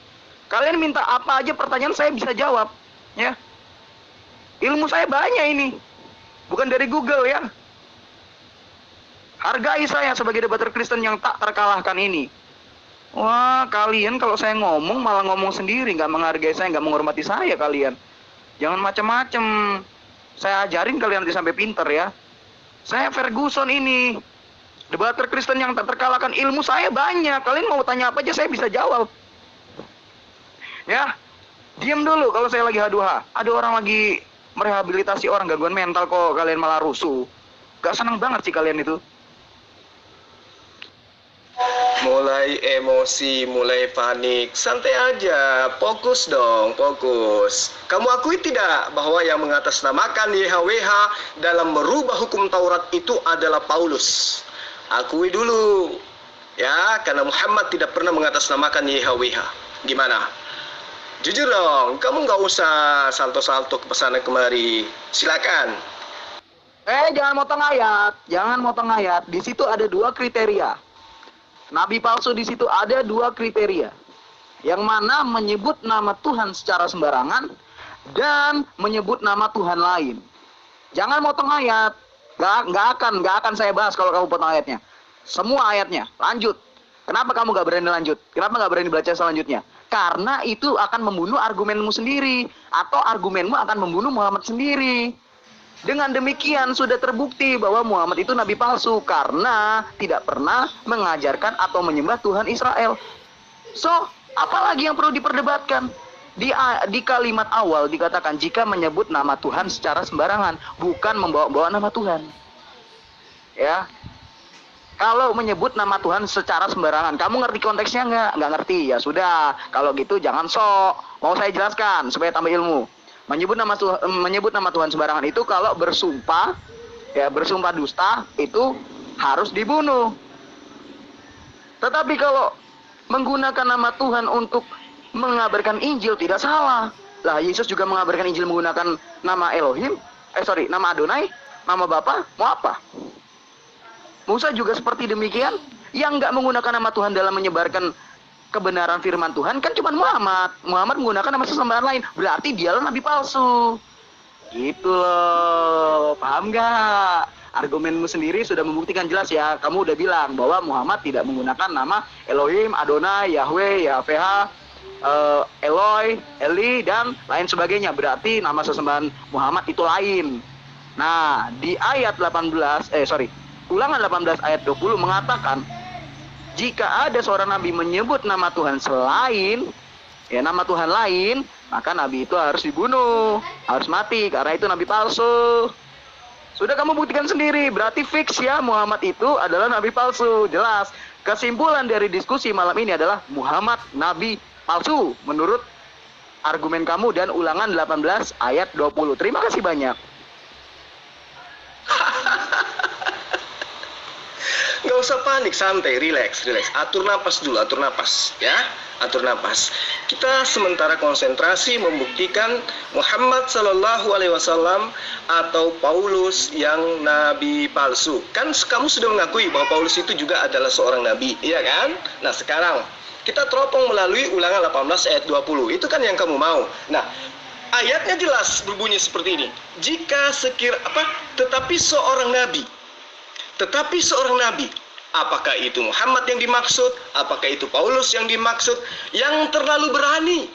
Kalian minta apa aja pertanyaan saya bisa jawab, ya. Ilmu saya banyak ini, bukan dari Google ya. Hargai saya sebagai debater Kristen yang tak terkalahkan ini. Wah, kalian kalau saya ngomong malah ngomong sendiri, nggak menghargai saya, nggak menghormati saya kalian. Jangan macam-macam. Saya ajarin kalian nanti sampai pinter ya. Saya Ferguson ini, debater Kristen yang tak terkalahkan. Ilmu saya banyak. Kalian mau tanya apa aja saya bisa jawab. Ya, diam dulu kalau saya lagi H2H. Ada orang lagi merehabilitasi orang gangguan mental kok kalian malah rusuh. Gak seneng banget sih kalian itu. Mulai emosi, mulai panik. Santai aja, fokus dong, fokus. Kamu akui tidak bahwa yang mengatasnamakan YHWH dalam merubah hukum Taurat itu adalah Paulus? Akui dulu. Ya, karena Muhammad tidak pernah mengatasnamakan YHWH. Gimana? Jujur dong, kamu nggak usah salto-salto ke sana kemari. Silakan. Jangan motong ayat, jangan motong ayat. Di situ ada dua kriteria. Nabi palsu di situ ada dua kriteria. Yang mana menyebut nama Tuhan secara sembarangan dan menyebut nama Tuhan lain. Jangan motong ayat. Gak akan saya bahas kalau kamu potong ayatnya. Semua ayatnya, lanjut. Kenapa kamu gak berani lanjut? Kenapa gak berani baca selanjutnya? Karena itu akan membunuh argumenmu sendiri. Atau argumenmu akan membunuh Muhammad sendiri. Dengan demikian sudah terbukti bahwa Muhammad itu nabi palsu karena tidak pernah mengajarkan atau menyembah Tuhan Israel. So, apalagi yang perlu diperdebatkan? Di kalimat awal dikatakan jika menyebut nama Tuhan secara sembarangan, bukan membawa-bawa nama Tuhan. Ya. Kalau menyebut nama Tuhan secara sembarangan, kamu ngerti konteksnya nggak? Nggak ngerti, ya sudah. Kalau gitu jangan sok. Mau saya jelaskan supaya tambah ilmu. Menyebut nama Tuhan sembarangan itu kalau bersumpah, ya bersumpah dusta itu harus dibunuh. Tetapi kalau menggunakan nama Tuhan untuk mengabarkan Injil tidak salah. Lah, Yesus juga mengabarkan Injil menggunakan nama Elohim, nama Adonai, nama Bapa, mau apa? Musa juga seperti demikian, yang nggak menggunakan nama Tuhan dalam menyebarkan kebenaran firman Tuhan kan cuma Muhammad. Muhammad menggunakan nama sesembahan lain, berarti dialah nabi palsu. Gitu loh, paham nggak? Argumenmu sendiri sudah membuktikan jelas ya. Kamu udah bilang bahwa Muhammad tidak menggunakan nama Elohim, Adonai, Yahweh, Yahweh, Eloi, Eli, dan lain sebagainya. Berarti nama sesembahan Muhammad itu lain. Nah, di ayat Ulangan 18 ayat 20 mengatakan, jika ada seorang nabi menyebut nama Tuhan selain, nama Tuhan lain, maka nabi itu harus dibunuh, harus mati, karena itu nabi palsu. Sudah kamu buktikan sendiri, berarti fix ya Muhammad itu adalah nabi palsu, jelas. Kesimpulan dari diskusi malam ini adalah Muhammad nabi palsu, menurut argumen kamu dan Ulangan 18 ayat 20. Terima kasih banyak. Nggak usah panik, santai, relax. Atur napas dulu, atur napas, ya. Atur napas. Kita sementara konsentrasi membuktikan Muhammad Sallallahu Alaihi Wasallam atau Paulus yang nabi palsu. Kan kamu sudah mengakui bahwa Paulus itu juga adalah seorang nabi, iya kan? Nah, sekarang kita teropong melalui Ulangan 18 ayat 20. Itu kan yang kamu mau. Nah, ayatnya jelas berbunyi seperti ini. Tetapi seorang nabi, apakah itu Muhammad yang dimaksud, apakah itu Paulus yang dimaksud, yang terlalu berani.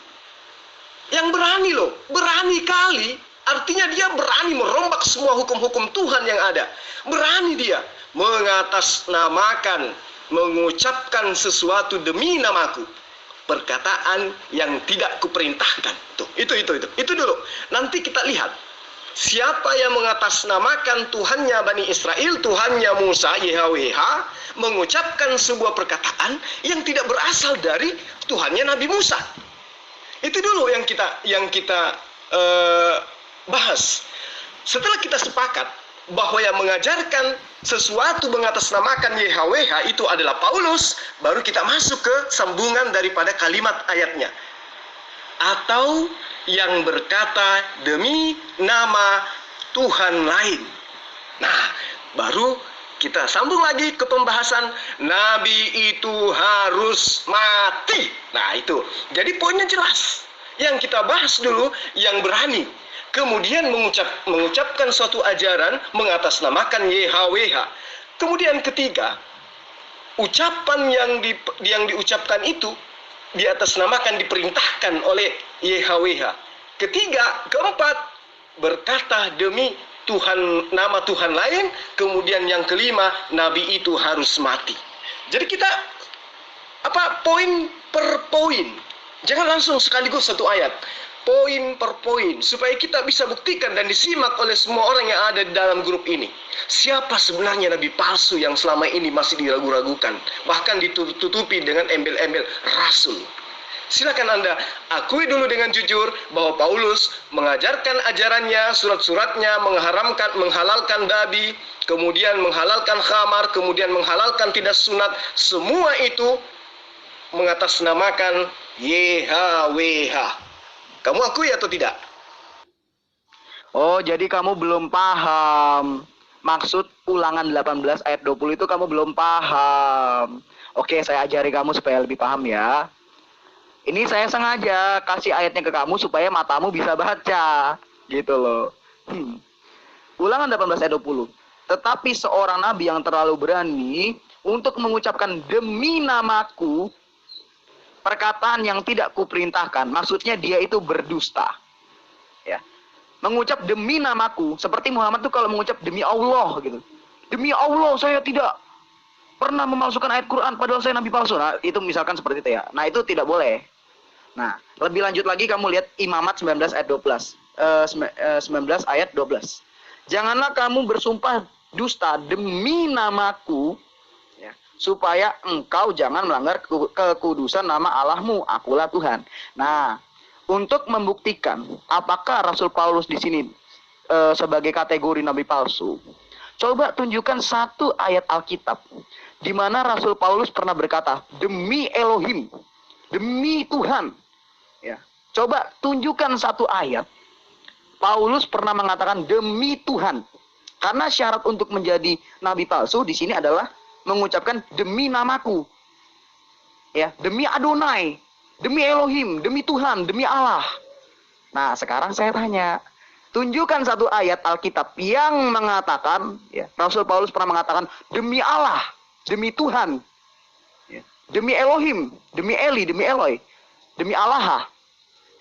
Yang berani loh, berani kali, artinya dia berani merombak semua hukum-hukum Tuhan yang ada. Berani dia mengatasnamakan, mengucapkan sesuatu demi namaku, perkataan yang tidak kuperintahkan. Tuh, itu dulu. Nanti kita lihat siapa yang mengatasnamakan Tuhannya Bani Israel, Tuhannya Musa, YHWH, mengucapkan sebuah perkataan yang tidak berasal dari Tuhannya Nabi Musa. Itu dulu yang kita bahas. Setelah kita sepakat bahwa yang mengajarkan sesuatu mengatasnamakan YHWH itu adalah Paulus, baru kita masuk ke sambungan daripada kalimat ayatnya. Atau yang berkata demi nama Tuhan lain. Nah, baru kita sambung lagi ke pembahasan nabi itu harus mati. Nah, itu. Jadi poinnya jelas. Yang kita bahas dulu yang berani. Kemudian mengucapkan suatu ajaran mengatasnamakan YHWH. Kemudian ketiga, ucapan yang diucapkan itu di atas namakan, diperintahkan oleh YHWH. Keempat, berkata demi Tuhan, nama Tuhan lain. Kemudian yang kelima, nabi itu harus mati. Jadi kita poin per poin, jangan langsung sekaligus satu ayat, poin per poin, supaya kita bisa buktikan dan disimak oleh semua orang yang ada di dalam grup ini. Siapa sebenarnya nabi palsu yang selama ini masih diragu-ragukan, bahkan ditutupi dengan embel-embel rasul. Silakan Anda akui dulu dengan jujur bahwa Paulus mengajarkan ajarannya, surat-suratnya menghalalkan babi, kemudian menghalalkan khamar, kemudian menghalalkan tidak sunat. Semua itu mengatasnamakan YHWH. Kamu akui atau tidak? Oh, jadi kamu belum paham. Maksud Ulangan 18 ayat 20 itu kamu belum paham. Oke, saya ajari kamu supaya lebih paham ya. Ini saya sengaja kasih ayatnya ke kamu supaya matamu bisa baca. Gitu loh. Ulangan 18 ayat 20. Tetapi seorang nabi yang terlalu berani untuk mengucapkan demi namaku perkataan yang tidak kuperintahkan. Maksudnya dia itu berdusta. Ya. Mengucap demi namaku, seperti Muhammad tuh kalau mengucap demi Allah gitu. Demi Allah saya tidak pernah memalsukan ayat Quran padahal saya nabi palsu. Nah, itu misalkan seperti itu ya. Nah, itu tidak boleh. Nah, lebih lanjut lagi kamu lihat Imamat 19 ayat 12. 19 ayat 12. Janganlah kamu bersumpah dusta demi namaku, ya, supaya engkau jangan melanggar kekudusan nama Allahmu, akulah Tuhan. Nah, untuk membuktikan apakah Rasul Paulus di sini sebagai kategori nabi palsu, Coba tunjukkan satu ayat Alkitab di mana Rasul Paulus pernah berkata, demi Elohim, demi Tuhan. Ya. Coba tunjukkan satu ayat Paulus pernah mengatakan demi Tuhan. Karena syarat untuk menjadi nabi palsu di sini adalah mengucapkan demi namaku. Ya, demi Adonai, demi Elohim, demi Tuhan, demi Allah. Nah, sekarang saya tanya, tunjukkan satu ayat Alkitab yang mengatakan, ya, Rasul Paulus pernah mengatakan demi Allah, demi Tuhan, ya, demi Elohim, demi Eli, demi Eloi, demi Allah.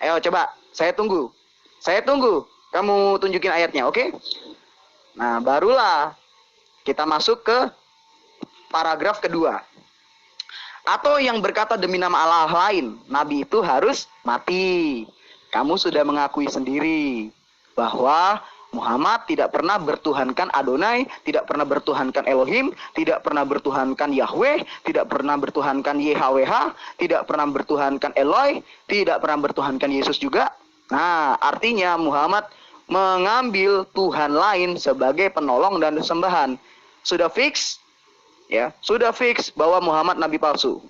Ayo coba, saya tunggu. Saya tunggu. Kamu tunjukin ayatnya, oke? Nah, barulah kita masuk ke paragraf kedua. Atau yang berkata demi nama Allah lain, nabi itu harus mati. Kamu sudah mengakui sendiri bahwa Muhammad tidak pernah bertuhankan Adonai, tidak pernah bertuhankan Elohim, tidak pernah bertuhankan Yahweh, tidak pernah bertuhankan YHWH, tidak pernah bertuhankan Eloi, tidak pernah bertuhankan Yesus juga. Nah, artinya Muhammad mengambil Tuhan lain sebagai penolong dan sembahan. Sudah fix? Ya, sudah fix bahwa Muhammad nabi palsu.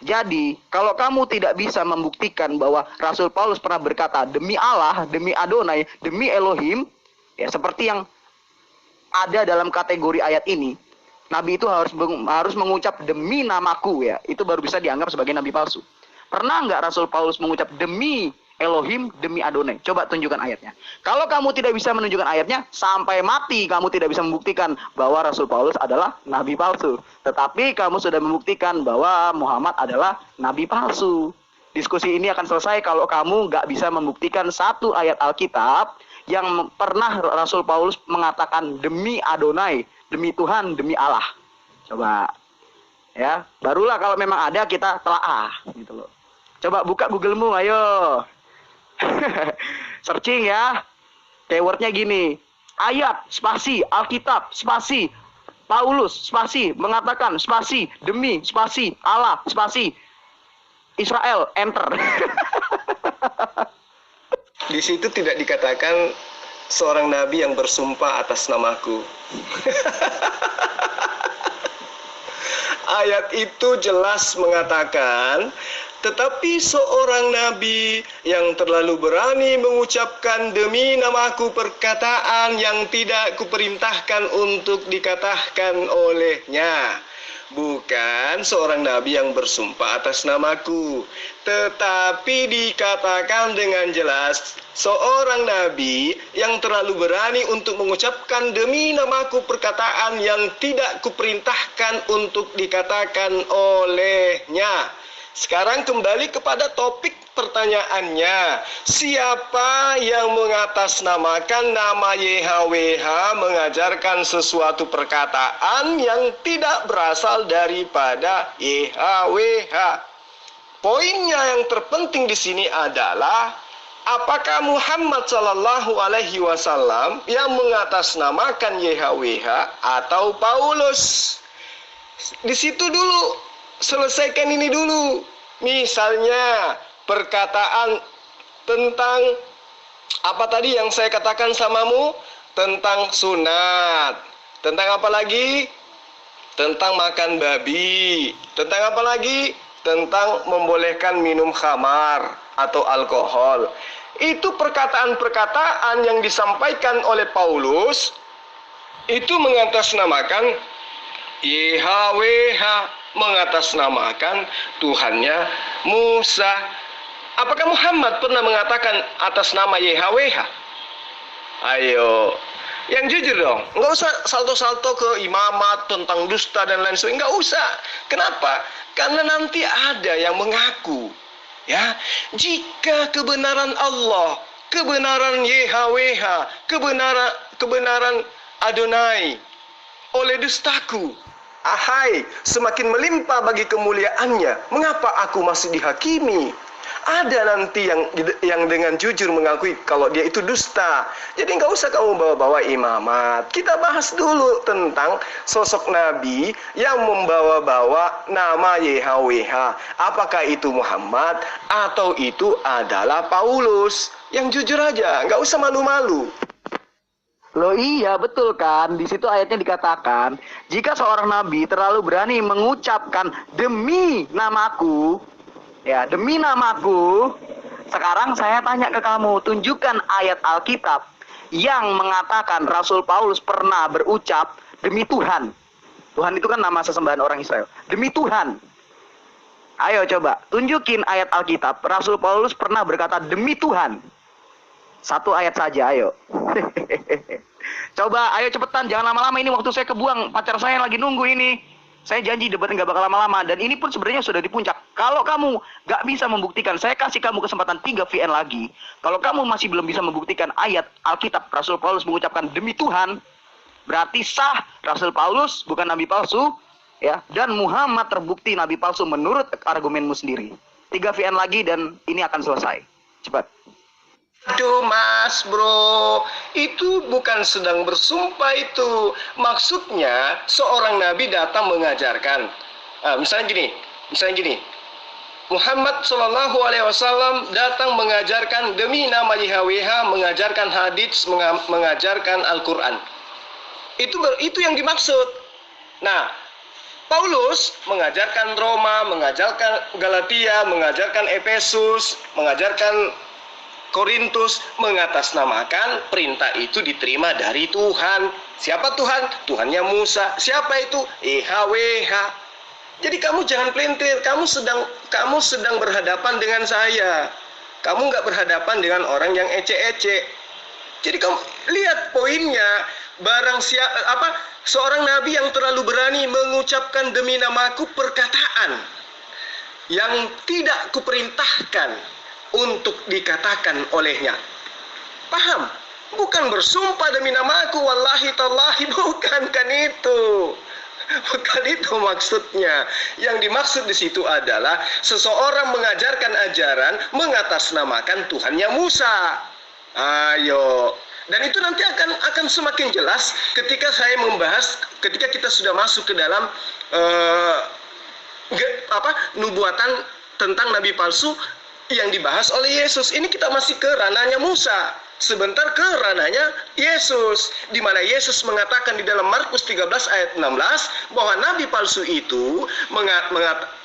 Jadi, kalau kamu tidak bisa membuktikan bahwa Rasul Paulus pernah berkata demi Allah, demi Adonai, demi Elohim, ya seperti yang ada dalam kategori ayat ini, nabi itu harus mengucap demi namaku, ya, itu baru bisa dianggap sebagai nabi palsu. Pernah nggak Rasul Paulus mengucap demi Elohim, demi Adonai? Coba tunjukkan ayatnya. Kalau kamu tidak bisa menunjukkan ayatnya, sampai mati kamu tidak bisa membuktikan bahwa Rasul Paulus adalah nabi palsu. Tetapi kamu sudah membuktikan bahwa Muhammad adalah nabi palsu. Diskusi ini akan selesai kalau kamu nggak bisa membuktikan satu ayat Alkitab yang pernah Rasul Paulus mengatakan demi Adonai, demi Tuhan, demi Allah. Coba, ya, barulah kalau memang ada kita telaah, gitu loh. Coba buka Google-mu, ayo. Searching ya. Keywordnya gini, ayat, spasi, Alkitab, spasi, Paulus, spasi, mengatakan, spasi, demi, spasi, Allah, spasi, Israel, enter. Di situ tidak dikatakan seorang nabi yang bersumpah atas namaku. Ayat itu jelas mengatakan, tetapi seorang nabi yang terlalu berani mengucapkan demi namaku perkataan yang tidak kuperintahkan untuk dikatakan olehnya. Bukan seorang nabi yang bersumpah atas namaku, tetapi dikatakan dengan jelas seorang nabi yang terlalu berani untuk mengucapkan demi namaku perkataan yang tidak kuperintahkan untuk dikatakan olehnya. Sekarang kembali kepada topik pertanyaannya. Siapa yang mengatasnamakan nama YHWH mengajarkan sesuatu perkataan yang tidak berasal daripada YHWH? Poinnya yang terpenting di sini adalah apakah Muhammad Shallallahu Alaihi Wasallam yang mengatasnamakan YHWH atau Paulus? Di situ dulu. Selesaikan ini dulu. Misalnya perkataan tentang apa tadi yang saya katakan samamu, tentang sunat, tentang apa lagi? Tentang makan babi, tentang apa lagi? Tentang membolehkan minum khamar atau alkohol. Itu perkataan-perkataan yang disampaikan oleh Paulus itu mengatasnamakan YHWH, mengatasnamakan Tuhannya Musa. Apakah Muhammad pernah mengatakan atas nama YHWH? Ayo, yang jujur dong. Nggak usah salto-salto ke imamat tentang dusta dan lain sebagainya. Nggak usah. Kenapa? Karena nanti ada yang mengaku, ya, jika kebenaran Allah, kebenaran YHWH, kebenaran Adonai oleh dustaku, ahai, semakin melimpah bagi kemuliaannya, mengapa aku masih dihakimi? Ada nanti yang dengan jujur mengakui kalau dia itu dusta. Jadi nggak usah kamu bawa-bawa imamat. Kita bahas dulu tentang sosok Nabi yang membawa-bawa nama YHWH. Apakah itu Muhammad atau itu adalah Paulus? Yang jujur aja, nggak usah malu-malu. Loh iya, betul kan? Di situ ayatnya dikatakan, jika seorang nabi terlalu berani mengucapkan demi namaku, ya, demi namaku, sekarang saya tanya ke kamu, tunjukkan ayat Alkitab yang mengatakan Rasul Paulus pernah berucap demi Tuhan. Tuhan itu kan nama sesembahan orang Israel. Demi Tuhan. Ayo coba, tunjukin ayat Alkitab. Rasul Paulus pernah berkata demi Tuhan. Satu ayat saja, ayo. Coba, ayo cepetan, jangan lama-lama, ini waktu saya kebuang, pacar saya lagi nunggu ini. Saya janji debatnya nggak bakal lama-lama, dan ini pun sebenarnya sudah di puncak. Kalau kamu nggak bisa membuktikan, saya kasih kamu kesempatan 3 VN lagi. Kalau kamu masih belum bisa membuktikan ayat Alkitab Rasul Paulus mengucapkan demi Tuhan, berarti sah Rasul Paulus bukan nabi palsu, ya, dan Muhammad terbukti nabi palsu menurut argumenmu sendiri. 3 VN lagi dan ini akan selesai. Cepat. Aduh mas bro, itu bukan sedang bersumpah itu. Maksudnya seorang nabi datang mengajarkan. Misalnya gini. Muhammad Shallallahu Alaihi Wasallam datang mengajarkan demi nama YHWH, mengajarkan hadits, mengajarkan Al-Quran. Itu yang dimaksud. Nah, Paulus mengajarkan Roma, mengajarkan Galatia, mengajarkan Efesus, mengajarkan Korintus, mengatasnamakan perintah itu diterima dari Tuhan. Siapa Tuhan? Tuhannya Musa. Siapa itu? YHWH. Jadi kamu jangan pelintir. Kamu sedang berhadapan dengan saya. Kamu nggak berhadapan dengan orang yang ece-ece. Jadi kamu lihat poinnya. Seorang nabi yang terlalu berani mengucapkan demi namaku perkataan yang tidak kuperintahkan untuk dikatakan olehnya. Paham? Bukan bersumpah demi namaku, wallahi tallahi, bukan kan itu. Bukan itu maksudnya. Yang dimaksud di situ adalah seseorang mengajarkan ajaran mengatasnamakan Tuhannya Musa. Ayo. Dan itu nanti akan semakin jelas ketika saya membahas, ketika kita sudah masuk ke dalam nubuatan tentang nabi palsu yang dibahas oleh Yesus. Ini kita masih ke ranahnya Musa, sebentar ke ranahnya Yesus, di mana Yesus mengatakan di dalam Markus 13 ayat 16 bahwa nabi palsu itu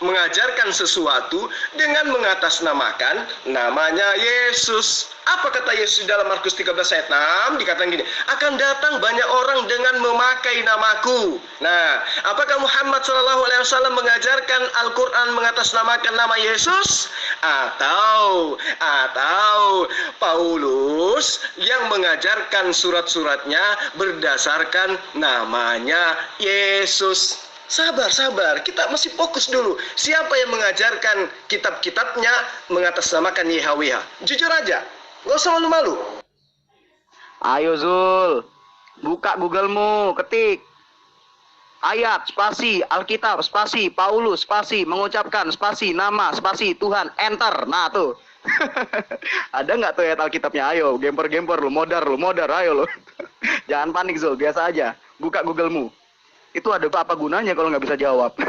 mengajarkan sesuatu dengan mengatasnamakan namanya Yesus. Apa kata Yesus dalam Markus 13 ayat 6? Dikatakan gini, akan datang banyak orang dengan memakai namaku. Nah, apakah Muhammad SAW mengajarkan Al-Quran mengatasnamakan nama Yesus? Atau Paulus yang mengajarkan surat-suratnya berdasarkan namanya Yesus? Sabar. Kita masih fokus dulu. Siapa yang mengajarkan kitab-kitabnya mengatasnamakan YHWH? Jujur aja. Gak usah malu-malu. Ayo Zul, buka Google-mu, ketik ayat, spasi, Alkitab, spasi, Paulus, spasi, mengucapkan, spasi, nama, spasi, Tuhan, enter. Nah tuh. Ada nggak tuh ayat Alkitabnya? Ayo, gemper-gemper lu, modar, ayo lu. Jangan panik Zul, biasa aja. Buka Google-mu. Itu ada apa gunanya kalau nggak bisa jawab?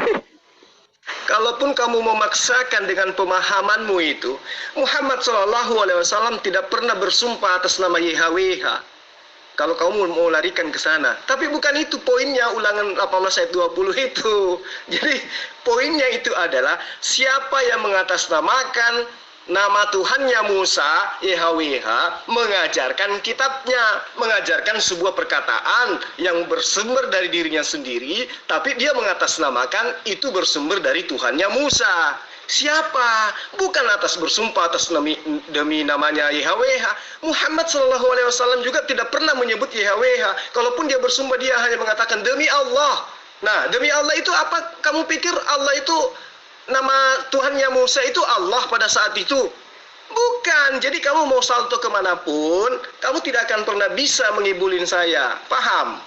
Kalaupun kamu memaksakan dengan pemahamanmu itu, Muhammad SAW tidak pernah bersumpah atas nama YHWH. Kalau kamu mau larikan ke sana. Tapi bukan itu poinnya Ulangan 18 ayat 20 itu. Jadi poinnya itu adalah siapa yang mengatasnamakan nama Tuhannya Musa, YHWH, mengajarkan kitabnya, mengajarkan sebuah perkataan yang bersumber dari dirinya sendiri, tapi dia mengatasnamakan itu bersumber dari Tuhannya Musa. Siapa? Bukan atas bersumpah atas demi namanya YHWH. Muhammad SAW juga tidak pernah menyebut YHWH. Kalaupun dia bersumpah, dia hanya mengatakan demi Allah. Nah, demi Allah itu apa? Kamu pikir Allah itu nama Tuhannya Musa itu Allah pada saat itu? Bukan. Jadi kamu mau salto kemanapun, kamu tidak akan pernah bisa mengibulin saya. Paham?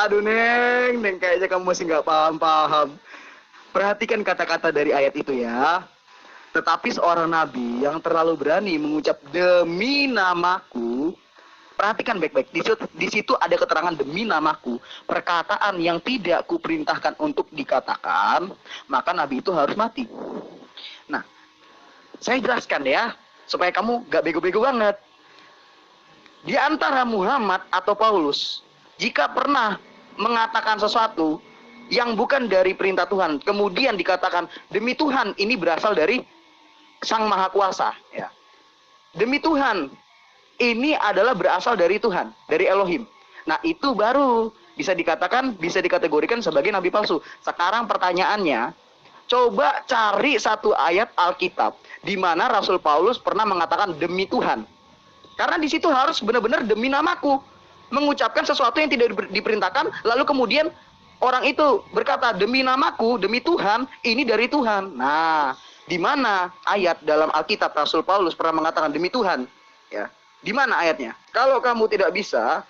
Aduh Neng, kayaknya kamu masih nggak paham. Perhatikan kata-kata dari ayat itu ya. Tetapi seorang nabi yang terlalu berani mengucap demi namaku, perhatikan baik-baik. Di situ ada keterangan demi namaku, perkataan yang tidak kuperintahkan untuk dikatakan, maka nabi itu harus mati. Nah, saya jelaskan ya, supaya kamu gak bego-bego banget. Di antara Muhammad atau Paulus, jika pernah mengatakan sesuatu yang bukan dari perintah Tuhan, kemudian dikatakan demi Tuhan, ini berasal dari Sang Maha Kuasa, ya. Demi Tuhan, ini adalah berasal dari Tuhan, dari Elohim. Nah, itu baru bisa dikatakan, bisa dikategorikan sebagai nabi palsu. Sekarang pertanyaannya, coba cari satu ayat Alkitab di mana Rasul Paulus pernah mengatakan demi Tuhan. Karena di situ harus benar-benar demi namaku, mengucapkan sesuatu yang tidak diperintahkan, lalu kemudian orang itu berkata demi namaku, demi Tuhan, ini dari Tuhan. Nah, di mana ayat dalam Alkitab Rasul Paulus pernah mengatakan demi Tuhan? Ya, di mana ayatnya? Kalau kamu tidak bisa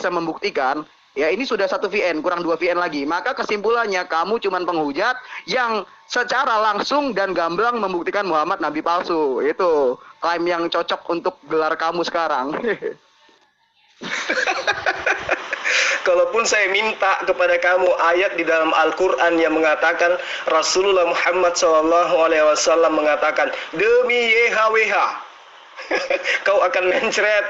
membuktikan, ya ini sudah 1 VN, kurang 2 VN lagi. Maka kesimpulannya kamu cuman penghujat yang secara langsung dan gamblang membuktikan Muhammad nabi palsu. Itu klaim yang cocok untuk gelar kamu sekarang. Kalaupun saya minta kepada kamu ayat di dalam Al-Quran yang mengatakan Rasulullah Muhammad SAW mengatakan demi YHWH, kau akan mencret.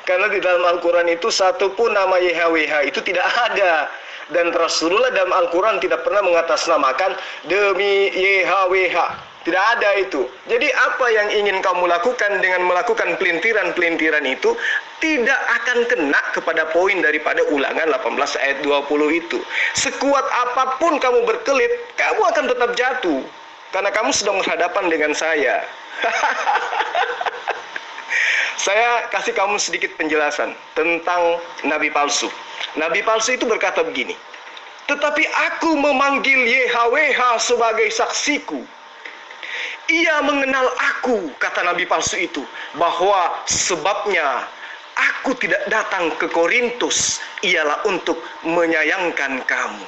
Karena di dalam Al-Quran itu satu pun nama YHWH itu tidak ada. Dan Rasulullah dalam Al-Quran tidak pernah mengatasnamakan demi YHWH. Tidak ada itu. Jadi apa yang ingin kamu lakukan dengan melakukan pelintiran-pelintiran itu tidak akan kena kepada poin daripada Ulangan 18 ayat 20 itu. Sekuat apapun kamu berkelit, kamu akan tetap jatuh. Karena kamu sedang berhadapan dengan saya. Saya kasih kamu sedikit penjelasan tentang nabi palsu. Nabi palsu itu berkata begini, tetapi aku memanggil YHWH sebagai saksiku. Ia mengenal aku, kata nabi palsu itu, bahwa sebabnya aku tidak datang ke Korintus ialah untuk menyayangkan kamu.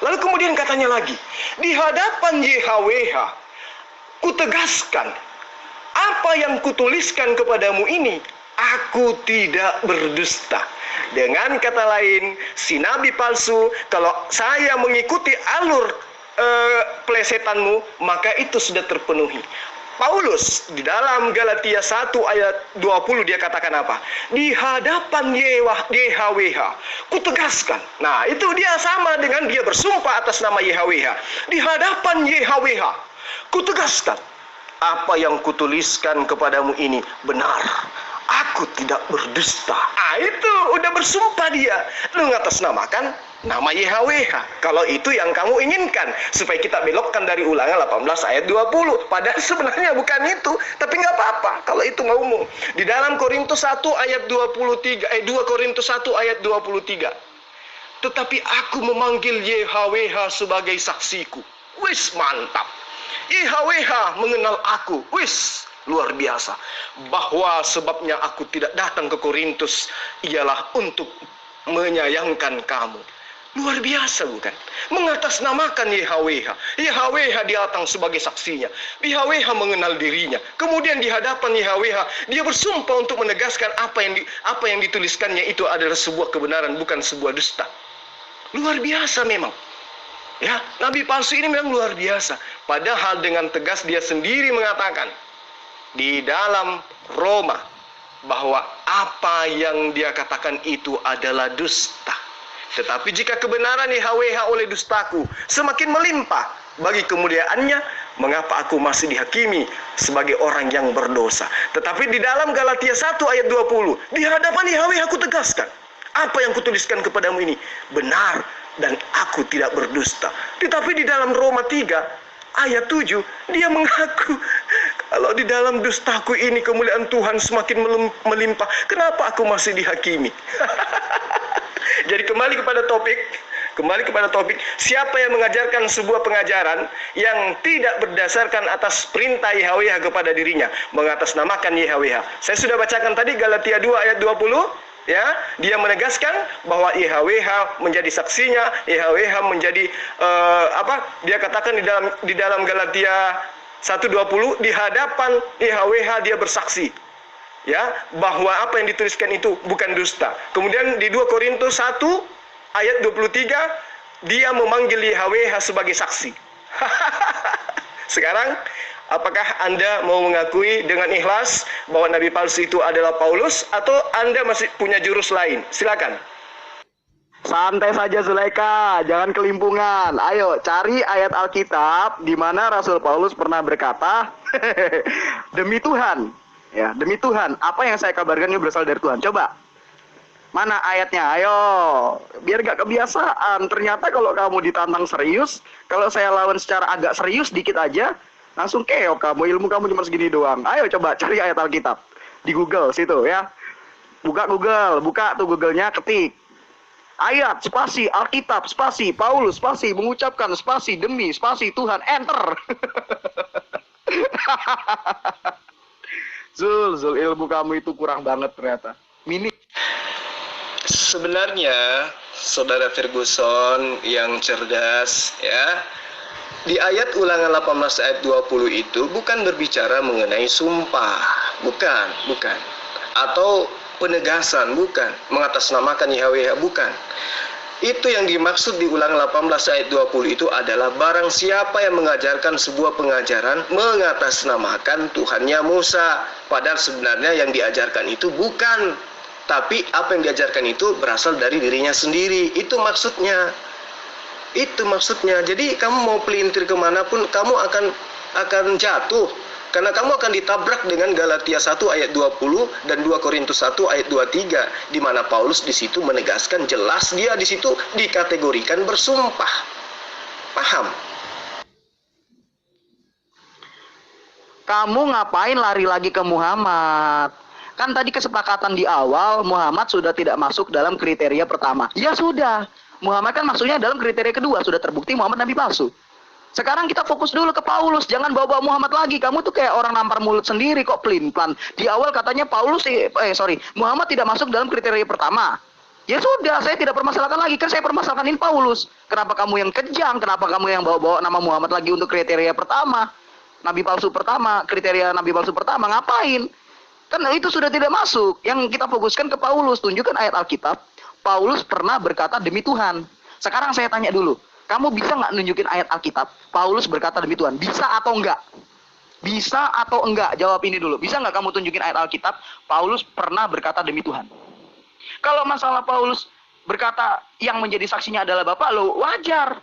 Lalu kemudian katanya lagi, di hadapan YHWH kutegaskan, apa yang kutuliskan kepadamu ini, aku tidak berdusta. Dengan kata lain, si nabi palsu, kalau saya mengikuti alur plesetanmu, maka itu sudah terpenuhi. Paulus di dalam Galatia 1 ayat 20 dia katakan apa? Di hadapan YHWH kutegaskan. Nah, itu dia sama dengan dia bersumpah atas nama YHWH. Di hadapan YHWH kutegaskan, apa yang kutuliskan kepadamu ini benar. Aku tidak berdusta. Itu udah bersumpah dia. Lu ngatasnamakan nama YHWH. Kalau itu yang kamu inginkan, supaya kita belokkan dari Ulangan 18 ayat 20. Padahal sebenarnya bukan itu. Tapi nggak apa-apa kalau itu maumu. Di dalam Korintus 1 ayat 23, 2 Korintus 1 ayat 23. Tetapi aku memanggil YHWH sebagai saksiku. Wis, mantap. YHWH mengenal aku. Wis, luar biasa. Bahwa sebabnya aku tidak datang ke Korintus ialah untuk menyayangkan kamu. Luar biasa bukan? Mengatasnamakan YHWH. YHWH datang sebagai saksinya. YHWH mengenal dirinya. Kemudian di hadapan YHWH dia bersumpah untuk menegaskan apa yang dituliskannya itu adalah sebuah kebenaran, bukan sebuah dusta. Luar biasa memang. Ya, nabi palsu ini memang luar biasa. Padahal dengan tegas dia sendiri mengatakan di dalam Roma bahwa apa yang dia katakan itu adalah dusta. Tetapi jika kebenaran YHWH oleh dustaku semakin melimpah bagi kemuliaannya, mengapa aku masih dihakimi sebagai orang yang berdosa? Tetapi di dalam Galatia 1 ayat 20, di hadapan YHWH aku tegaskan, apa yang kutuliskan kepadamu ini benar dan aku tidak berdusta. Tetapi di dalam Roma 3 ayat 7, dia mengaku, kalau di dalam dustaku ini kemuliaan Tuhan semakin melimpah, kenapa aku masih dihakimi? Jadi kembali kepada topik, siapa yang mengajarkan sebuah pengajaran yang tidak berdasarkan atas perintah YHWH kepada dirinya, mengatasnamakan YHWH. Saya sudah bacakan tadi Galatia 2 ayat 20, ya, dia menegaskan bahwa YHWH menjadi saksinya, YHWH menjadi dia katakan di dalam Galatia 1:20, di hadapan YHWH dia bersaksi, ya, bahwa apa yang dituliskan itu bukan dusta. Kemudian di 2 Korintus 1 ayat 23 dia memanggil YHWH sebagai saksi. Sekarang Apakah Anda mau mengakui dengan ikhlas bahwa nabi palsu itu adalah Paulus, atau Anda masih punya jurus lain? Silakan. Santai saja Zulaika, jangan kelimpungan. Ayo cari ayat Alkitab di mana Rasul Paulus pernah berkata, demi Tuhan, ya demi Tuhan, apa yang saya kabarkan ini berasal dari Tuhan. Coba, mana ayatnya? Ayo, biar gak kebiasaan. Ternyata kalau kamu ditantang serius, kalau saya lawan secara agak serius dikit aja, langsung keok kamu, ilmu kamu cuma segini doang. Ayo coba cari ayat Alkitab di Google situ ya. Buka Google, buka tuh Google-nya, ketik ayat, spasi, Alkitab, spasi, Paulus, spasi, mengucapkan, spasi, demi, spasi, Tuhan, enter. Zul, ilmu kamu itu kurang banget ternyata. Mini. Sebenarnya, Saudara Ferguson yang cerdas, ya, di ayat Ulangan 18 ayat 20 itu bukan berbicara mengenai sumpah, bukan. Atau penegasan, bukan. Mengatasnamakan YHWH, bukan. Itu yang dimaksud di Ulangan 18 ayat 20 itu adalah barang siapa yang mengajarkan sebuah pengajaran mengatasnamakan Tuhannya Musa. Padahal sebenarnya yang diajarkan itu bukan. Tapi apa yang diajarkan itu berasal dari dirinya sendiri. Itu maksudnya. Jadi kamu mau pelintir kemanapun, kamu akan jatuh. Karena kamu akan ditabrak dengan Galatia 1 ayat 20 dan 2 Korintus 1 ayat 23, di mana Paulus di situ menegaskan jelas dia di situ dikategorikan bersumpah. Paham? Kamu ngapain lari lagi ke Muhammad? Kan tadi kesepakatan di awal Muhammad sudah tidak masuk dalam kriteria pertama. Ya sudah, Muhammad kan masuknya dalam kriteria kedua, sudah terbukti Muhammad nabi palsu. Sekarang kita fokus dulu ke Paulus, jangan bawa-bawa Muhammad lagi. Kamu tuh kayak orang nampar mulut sendiri kok, pelin-pelan. Di awal katanya Muhammad tidak masuk dalam kriteria pertama. Ya sudah, saya tidak permasalahkan lagi, kan saya permasalahkanin Paulus. Kenapa kamu yang kejam? Kenapa kamu yang bawa-bawa nama Muhammad lagi untuk kriteria pertama? Nabi palsu pertama, kriteria nabi palsu pertama, ngapain? Kan itu sudah tidak masuk. Yang kita fokuskan ke Paulus, tunjukkan ayat Alkitab. Paulus pernah berkata demi Tuhan. Sekarang saya tanya dulu, kamu bisa nggak nunjukin ayat Alkitab? Paulus berkata demi Tuhan. Bisa atau enggak? Bisa atau enggak? Jawab ini dulu. Bisa nggak kamu tunjukin ayat Alkitab? Paulus pernah berkata demi Tuhan. Kalau masalah Paulus berkata yang menjadi saksinya adalah Bapak, lo wajar.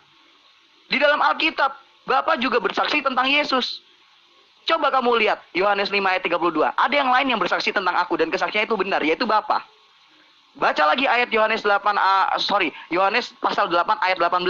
Di dalam Alkitab, Bapak juga bersaksi tentang Yesus. Coba kamu lihat, Yohanes 5 ayat 32. Ada yang lain yang bersaksi tentang aku dan kesaksiannya itu benar, yaitu Bapak. Baca lagi ayat Yohanes pasal 8 ayat 18.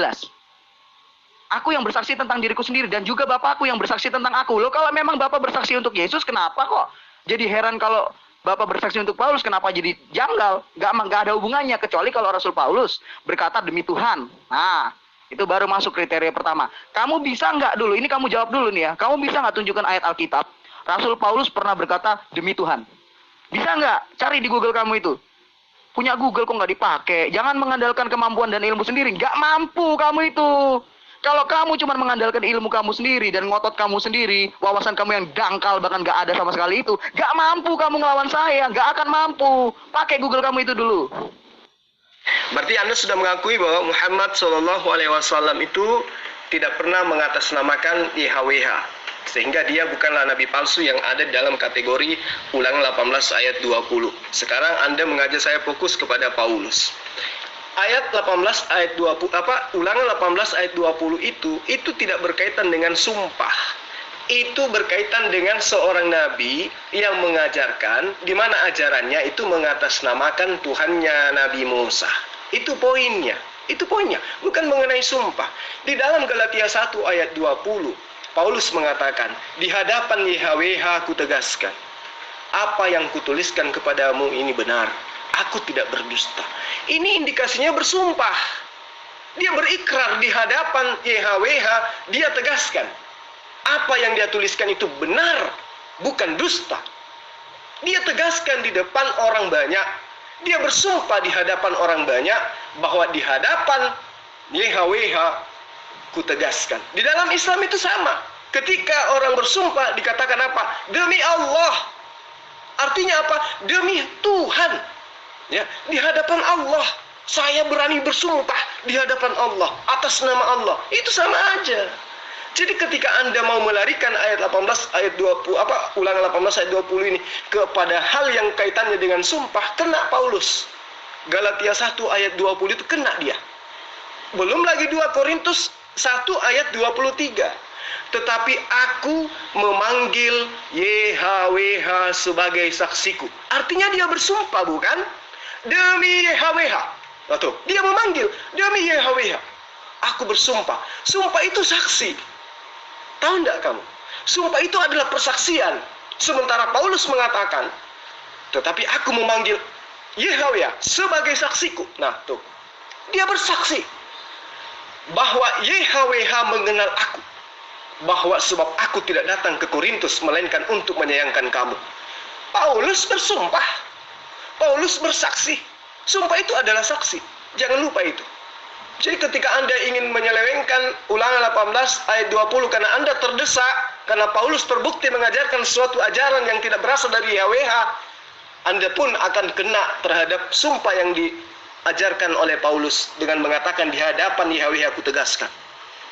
Aku yang bersaksi tentang diriku sendiri dan juga Bapakku yang bersaksi tentang aku. Loh, kalau memang Bapak bersaksi untuk Yesus, kenapa kok jadi heran kalau Bapak bersaksi untuk Paulus? Kenapa jadi janggal? Gak ada hubungannya, kecuali kalau Rasul Paulus berkata demi Tuhan. Nah, itu baru masuk kriteria pertama. Kamu bisa nggak dulu, ini kamu jawab dulu nih ya. Kamu bisa nggak tunjukkan ayat Alkitab? Rasul Paulus pernah berkata demi Tuhan. Bisa nggak? Cari di Google kamu itu. Punya Google kok nggak dipakai? Jangan mengandalkan kemampuan dan ilmu sendiri. Nggak mampu kamu itu. Kalau kamu cuma mengandalkan ilmu kamu sendiri dan ngotot kamu sendiri, wawasan kamu yang dangkal bahkan nggak ada sama sekali itu, nggak mampu kamu ngelawan saya, nggak akan mampu. Pakai Google kamu itu dulu. Berarti Anda sudah mengakui bahwa Muhammad SAW itu tidak pernah mengatasnamakan YHWH, sehingga dia bukanlah nabi palsu yang ada dalam kategori Ulangan 18 ayat 20. Sekarang Anda mengajak saya fokus kepada Paulus. Ayat 18 ayat 20 Ulangan 18 ayat 20 itu tidak berkaitan dengan sumpah. Itu berkaitan dengan seorang nabi yang mengajarkan, di mana ajarannya itu mengatasnamakan Tuhannya Nabi Musa. Itu poinnya, bukan mengenai sumpah. Di dalam Galatia 1 ayat 20, Paulus mengatakan, di hadapan YHWH kutegaskan, apa yang kutuliskan kepadamu ini benar. Aku tidak berdusta. Ini indikasinya bersumpah. Dia berikrar di hadapan YHWH, dia tegaskan. Apa yang dia tuliskan itu benar, bukan dusta. Dia tegaskan di depan orang banyak. Dia bersumpah di hadapan orang banyak bahwa di hadapan YHWH kutegaskan. Di dalam Islam itu sama. Ketika orang bersumpah dikatakan apa? Demi Allah. Artinya apa? Demi Tuhan. Ya, di hadapan Allah. Saya berani bersumpah di hadapan Allah atas nama Allah. Itu sama aja. Jadi ketika Anda mau melarikan ayat 18 ayat 20 Ulangan 18 ayat 20 ini kepada hal yang kaitannya dengan sumpah, kena Paulus. Galatia 1 ayat 20 itu kena dia. Belum lagi 2 Korintus 1 ayat 23. Tetapi aku memanggil YHWH sebagai saksiku. Artinya dia bersumpah, bukan? Demi YHWH. Tuh, dia memanggil demi YHWH. Aku bersumpah. Sumpah itu saksi. Tahu enggak kamu? Sumpah itu adalah persaksian. Sementara Paulus mengatakan, tetapi aku memanggil YHWH sebagai saksiku. Nah, tuh. Dia bersaksi bahwa YHWH mengenal aku. Bahwa sebab aku tidak datang ke Korintus melainkan untuk menyayangkan kamu. Paulus bersumpah. Paulus bersaksi. Sumpah itu adalah saksi. Jangan lupa itu. Jadi ketika Anda ingin menyelewengkan Ulangan 18 ayat 20 karena Anda terdesak, karena Paulus terbukti mengajarkan suatu ajaran yang tidak berasal dari YHWH, Anda pun akan kena terhadap sumpah yang diajarkan oleh Paulus dengan mengatakan di hadapan YHWH aku tegaskan.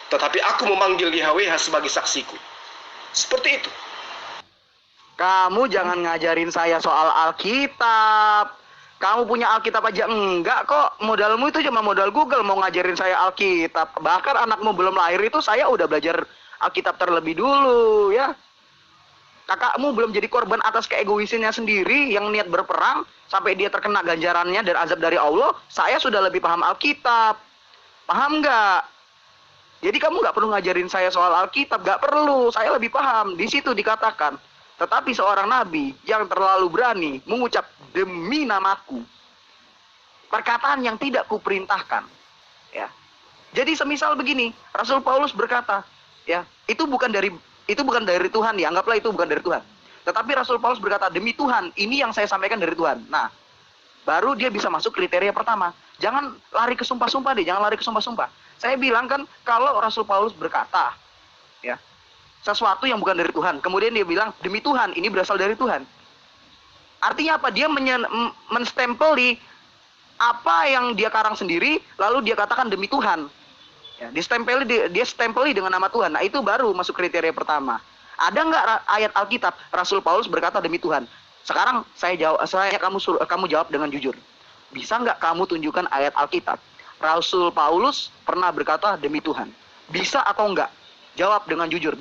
Tetapi aku memanggil YHWH sebagai saksiku. Seperti itu. Kamu jangan ngajarin saya soal Alkitab. Kamu punya Alkitab aja enggak kok. Modalmu itu cuma modal Google mau ngajarin saya Alkitab. Bahkan anakmu belum lahir itu saya udah belajar Alkitab terlebih dulu ya. Kakakmu belum jadi korban atas keegoisinnya sendiri yang niat berperang sampai dia terkena ganjarannya dan azab dari Allah. Saya sudah lebih paham Alkitab. Paham enggak? Jadi kamu nggak perlu ngajarin saya soal Alkitab, nggak perlu. Saya lebih paham. Di situ dikatakan, tetapi seorang nabi yang terlalu berani mengucap demi namaku, perkataan yang tidak kuperintahkan. Ya. Jadi semisal begini, Rasul Paulus berkata, ya, itu bukan dari Tuhan, ya, anggaplah itu bukan dari Tuhan. Tetapi Rasul Paulus berkata, demi Tuhan, ini yang saya sampaikan dari Tuhan. Nah, baru dia bisa masuk kriteria pertama. Jangan lari ke sumpah-sumpah deh, jangan lari ke sumpah-sumpah. Saya bilang kan, kalau Rasul Paulus berkata, ya, sesuatu yang bukan dari Tuhan, kemudian dia bilang, demi Tuhan, ini berasal dari Tuhan. Artinya apa? Dia menstempeli apa yang dia karang sendiri, lalu dia katakan demi Tuhan. Ya, dia stempeli dengan nama Tuhan. Nah, itu baru masuk kriteria pertama. Ada nggak ayat Alkitab Rasul Paulus berkata demi Tuhan? Sekarang kamu jawab dengan jujur. Bisa nggak kamu tunjukkan ayat Alkitab Rasul Paulus pernah berkata demi Tuhan? Bisa atau enggak? Jawab dengan jujur.